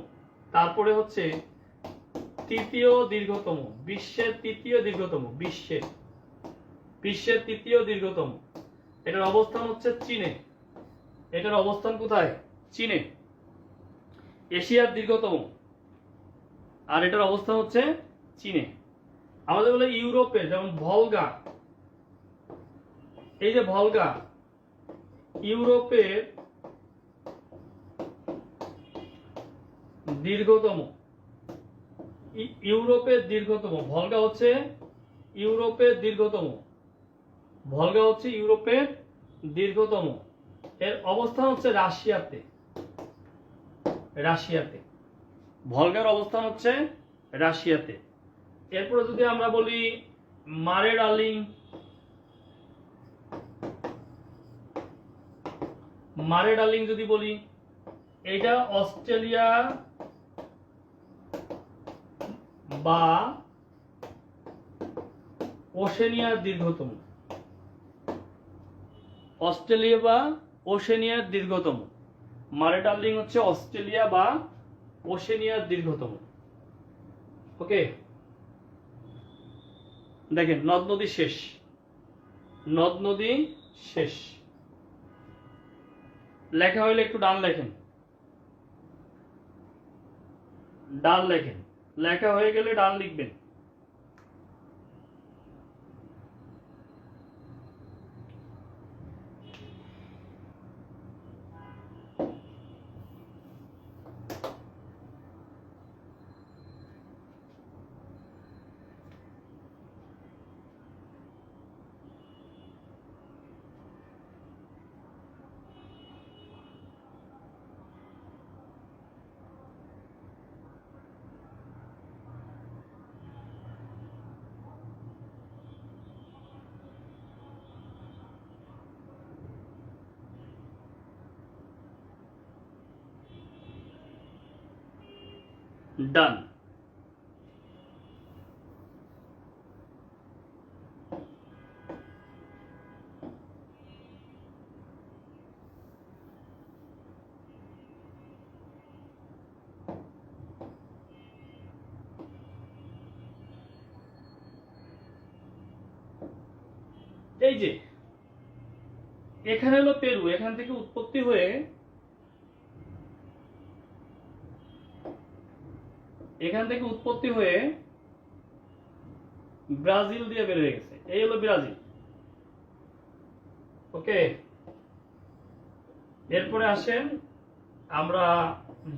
তারপরে হচ্ছে তৃতীয় দীর্ঘতম, বিশ্বের তৃতীয় দীর্ঘতম, বিশ্বের তৃতীয় দীর্ঘতম। এটার অবস্থান হচ্ছে চীনে। এটার অবস্থান কোথায়? চীনে। এশিয়ার দীর্ঘতম আর এটার অবস্থান হচ্ছে চীনে। আমাদের বলে ইউরোপে, যেমন ভলগা, এই যে ভলগা, ইউরোপের দীর্ঘতম, ইউরোপের দীর্ঘতম ভলগা হচ্ছে ইউরোপের দীর্ঘতম, ভলগা হচ্ছে ইউরোপের দীর্ঘতম। এর অবস্থান হচ্ছে রাশিয়াতে, রাশিয়াতে ভলগার অবস্থান হচ্ছে রাশিয়াতে। এরপরে যদি আমরা বলি মারে ডার্লিং, মারে ডার্লিং যদি বলি, এটা অস্ট্রেলিয়া বা ওশেনিয়ার দীর্ঘতম, অস্ট্রেলিয়া বা ওশেনিয়ার দীর্ঘতম। মারে ডার্লিং হচ্ছে অস্ট্রেলিয়া বা ওশেনিয়ার দীর্ঘতম। ওকে, দেখেন নদ নদী শেষ, নদ নদী শেষ। লেখা হইলে একটু ডান লেখেন, ডান লেখেন, লেখা হয়ে গেলে ডান লিখবেন। ডান। এই যে এখানে হলো পেরু, এখান থেকে উৎপত্তি হয়ে ব্রাজিল দিয়ে বের হয়ে গেছে। এই হলো ব্রাজিল। ওকে, এরপরে আসেন আমরা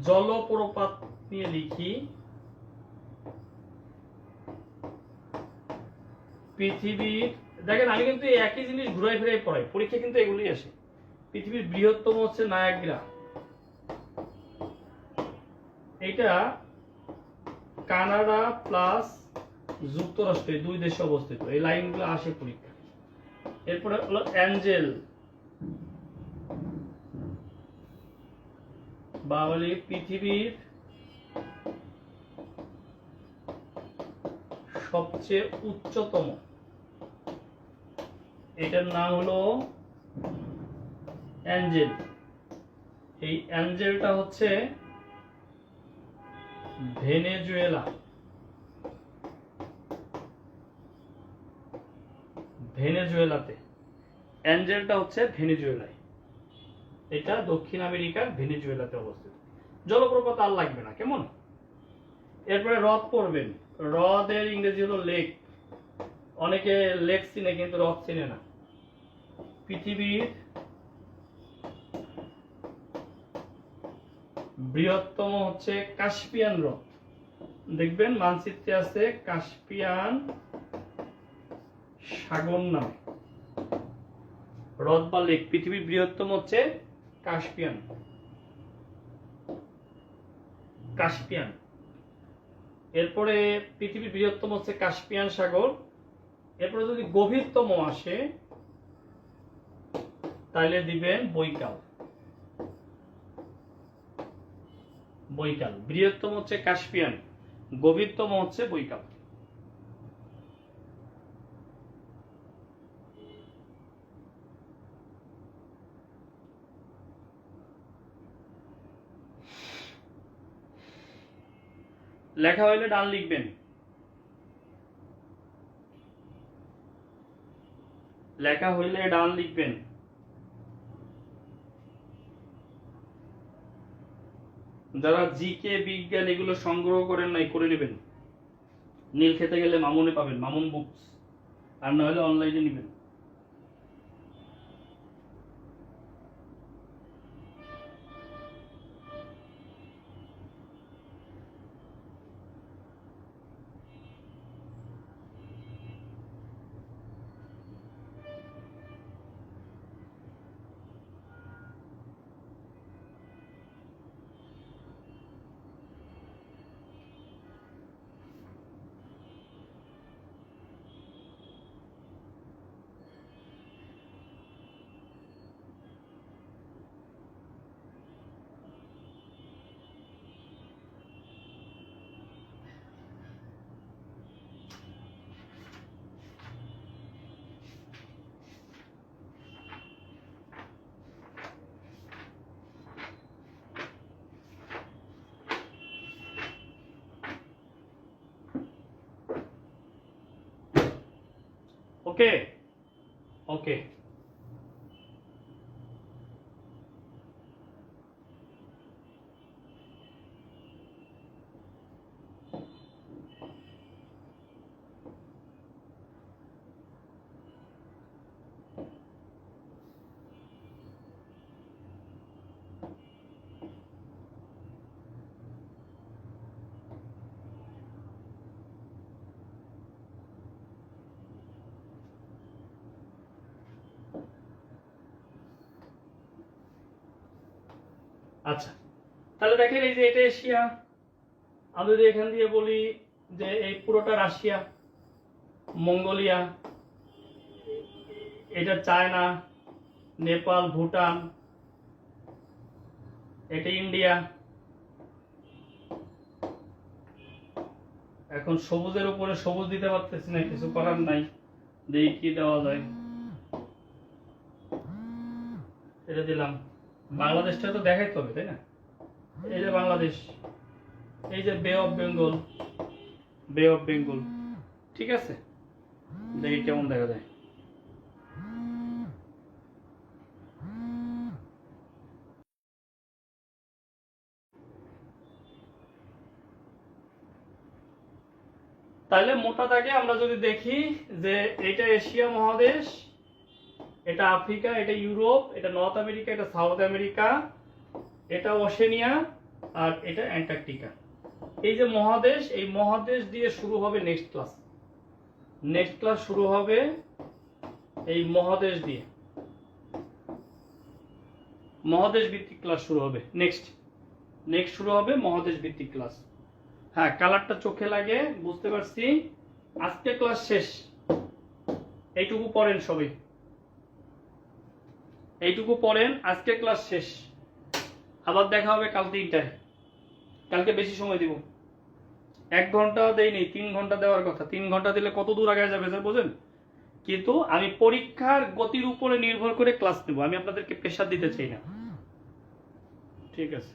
জলপ্রপাত নিয়ে লিখি। পৃথিবীর, দেখেন আমি কিন্তু একই জিনিস ঘুরাই ফিরাই পড়াই, পরীক্ষা কিন্তু এগুলি আসে। পৃথিবীর বৃহত্তম হচ্ছে নায়াগ্রা, এটা কানাডা প্লাস যুক্তরাষ্ট্র, এই দুই দেশে অবস্থিত। এই লাইনগুলো আসে পরীক্ষা। এরপরে হলো অ্যাঞ্জেল বা বলি পৃথিবীর সবচেয়ে উচ্চতম, এটার নাম হলো অ্যাঞ্জেল। এই অ্যাঞ্জেলটা হচ্ছে ভেনেজুয়েলা। ভেনেজুয়েলাতে অ্যাঞ্জেলটা হচ্ছে ভেনেজুয়েলায়, এটা দক্ষিণ আমেরিকার ভেনেজুয়েলাতে অবস্থিত। জলপ্রপাত আর লাগবে না, কেমন? এরপরে হ্রদ পড়বেন। হ্রদের ইংরেজি হলো লেক। অনেকে লেক চিনে কিন্তু হ্রদ চিনে না। পৃথিবীর বৃহত্তম হচ্ছে কাস্পিয়ান হ্রদ। দেখবেন মানচিত্রে আছে কাস্পিয়ান সাগর নামে হ্রদ বা লেক। পৃথিবীর বৃহত্তম হচ্ছে কাস্পিয়ান। কাস্পিয়ান। এরপরে পৃথিবীর বৃহত্তম হচ্ছে কাস্পিয়ান সাগর। এরপরে যদি গভীরতম আসে তাহলে দিবেন বৈকাল। বৈকাল। বৃহত্তম হচ্ছে কাস্পিয়ান, গভীরতম হচ্ছে বৈকাল। লেখা হইলে ডান লিখবেন। লেখা হইলে ডান লিখবেন। যারা জিকে বিজ্ঞান এগুলো সংগ্রহ করেন নাই করে নেবেন। নীল খেতে গেলে মামুনে পাবেন, মামুন বুকস, আর না হলে অনলাইনে নেবেন। ওকে ওকে। আচ্ছা, তাহলে দেখেন এই যে এটা এশিয়া। আমি যদি এখান দিয়ে বলি যে এই পুরোটা রাশিয়া, মঙ্গোলিয়া, এটা চায়না, নেপাল, ভুটান, এটা ইন্ডিয়া। এখন সবুজের উপরে সবুজ দিতে পারতেছি না, কিছু করার নাই, দেখি কি দেওয়া যায়। এটা দিলাম। বাংলাদেশটা তো দেখাইতে হবে, তাই না? এই যে বাংলাদেশ, এই যে বে অফ বেঙ্গল, বে অফ বেঙ্গল, ঠিক আছে? দেখি কেমন দেখা যায়। তাহলে মোটা দাগে আমরা যদি দেখি যে এটা এশিয়া মহাদেশ, এটা আফ্রিকা, এটা ইউরোপ, এটা নর্থ আমেরিকা, এটা সাউথ আমেরিকা, এটা ওশেনিয়া, আর এটা অ্যান্টার্কটিকা। এই যে মহাদেশ, এই মহাদেশ দিয়ে শুরু হবে নেক্সট ক্লাস। নেক্সট ক্লাস শুরু হবে এই মহাদেশ দিয়ে, মহাদেশ ভিত্তিক ক্লাস শুরু হবে। নেক্সট শুরু হবে মহাদেশ ভিত্তিক ক্লাস। হ্যাঁ, কালারটা চোখে লাগে, বুঝতে পারছি। আজকে ক্লাস শেষ, এইটুকু পড়েন সবাই, এইটুকু পড়েন, আজকে ক্লাস শেষ। আবার দেখা হবে কাল 3টায়। কালকে বেশি সময় দিব, 1 ঘন্টা দেয়নি, 3 ঘন্টা দেওয়ার কথা। 3 ঘন্টা দিলে কত দূর আগে যাবে স্যার বোঝেন। কিন্তু আমি পরীক্ষার গতির উপরে নির্ভর করে ক্লাস নেব, আমি আপনাদেরকে প্রেশার দিতে চাই না। ঠিক আছে।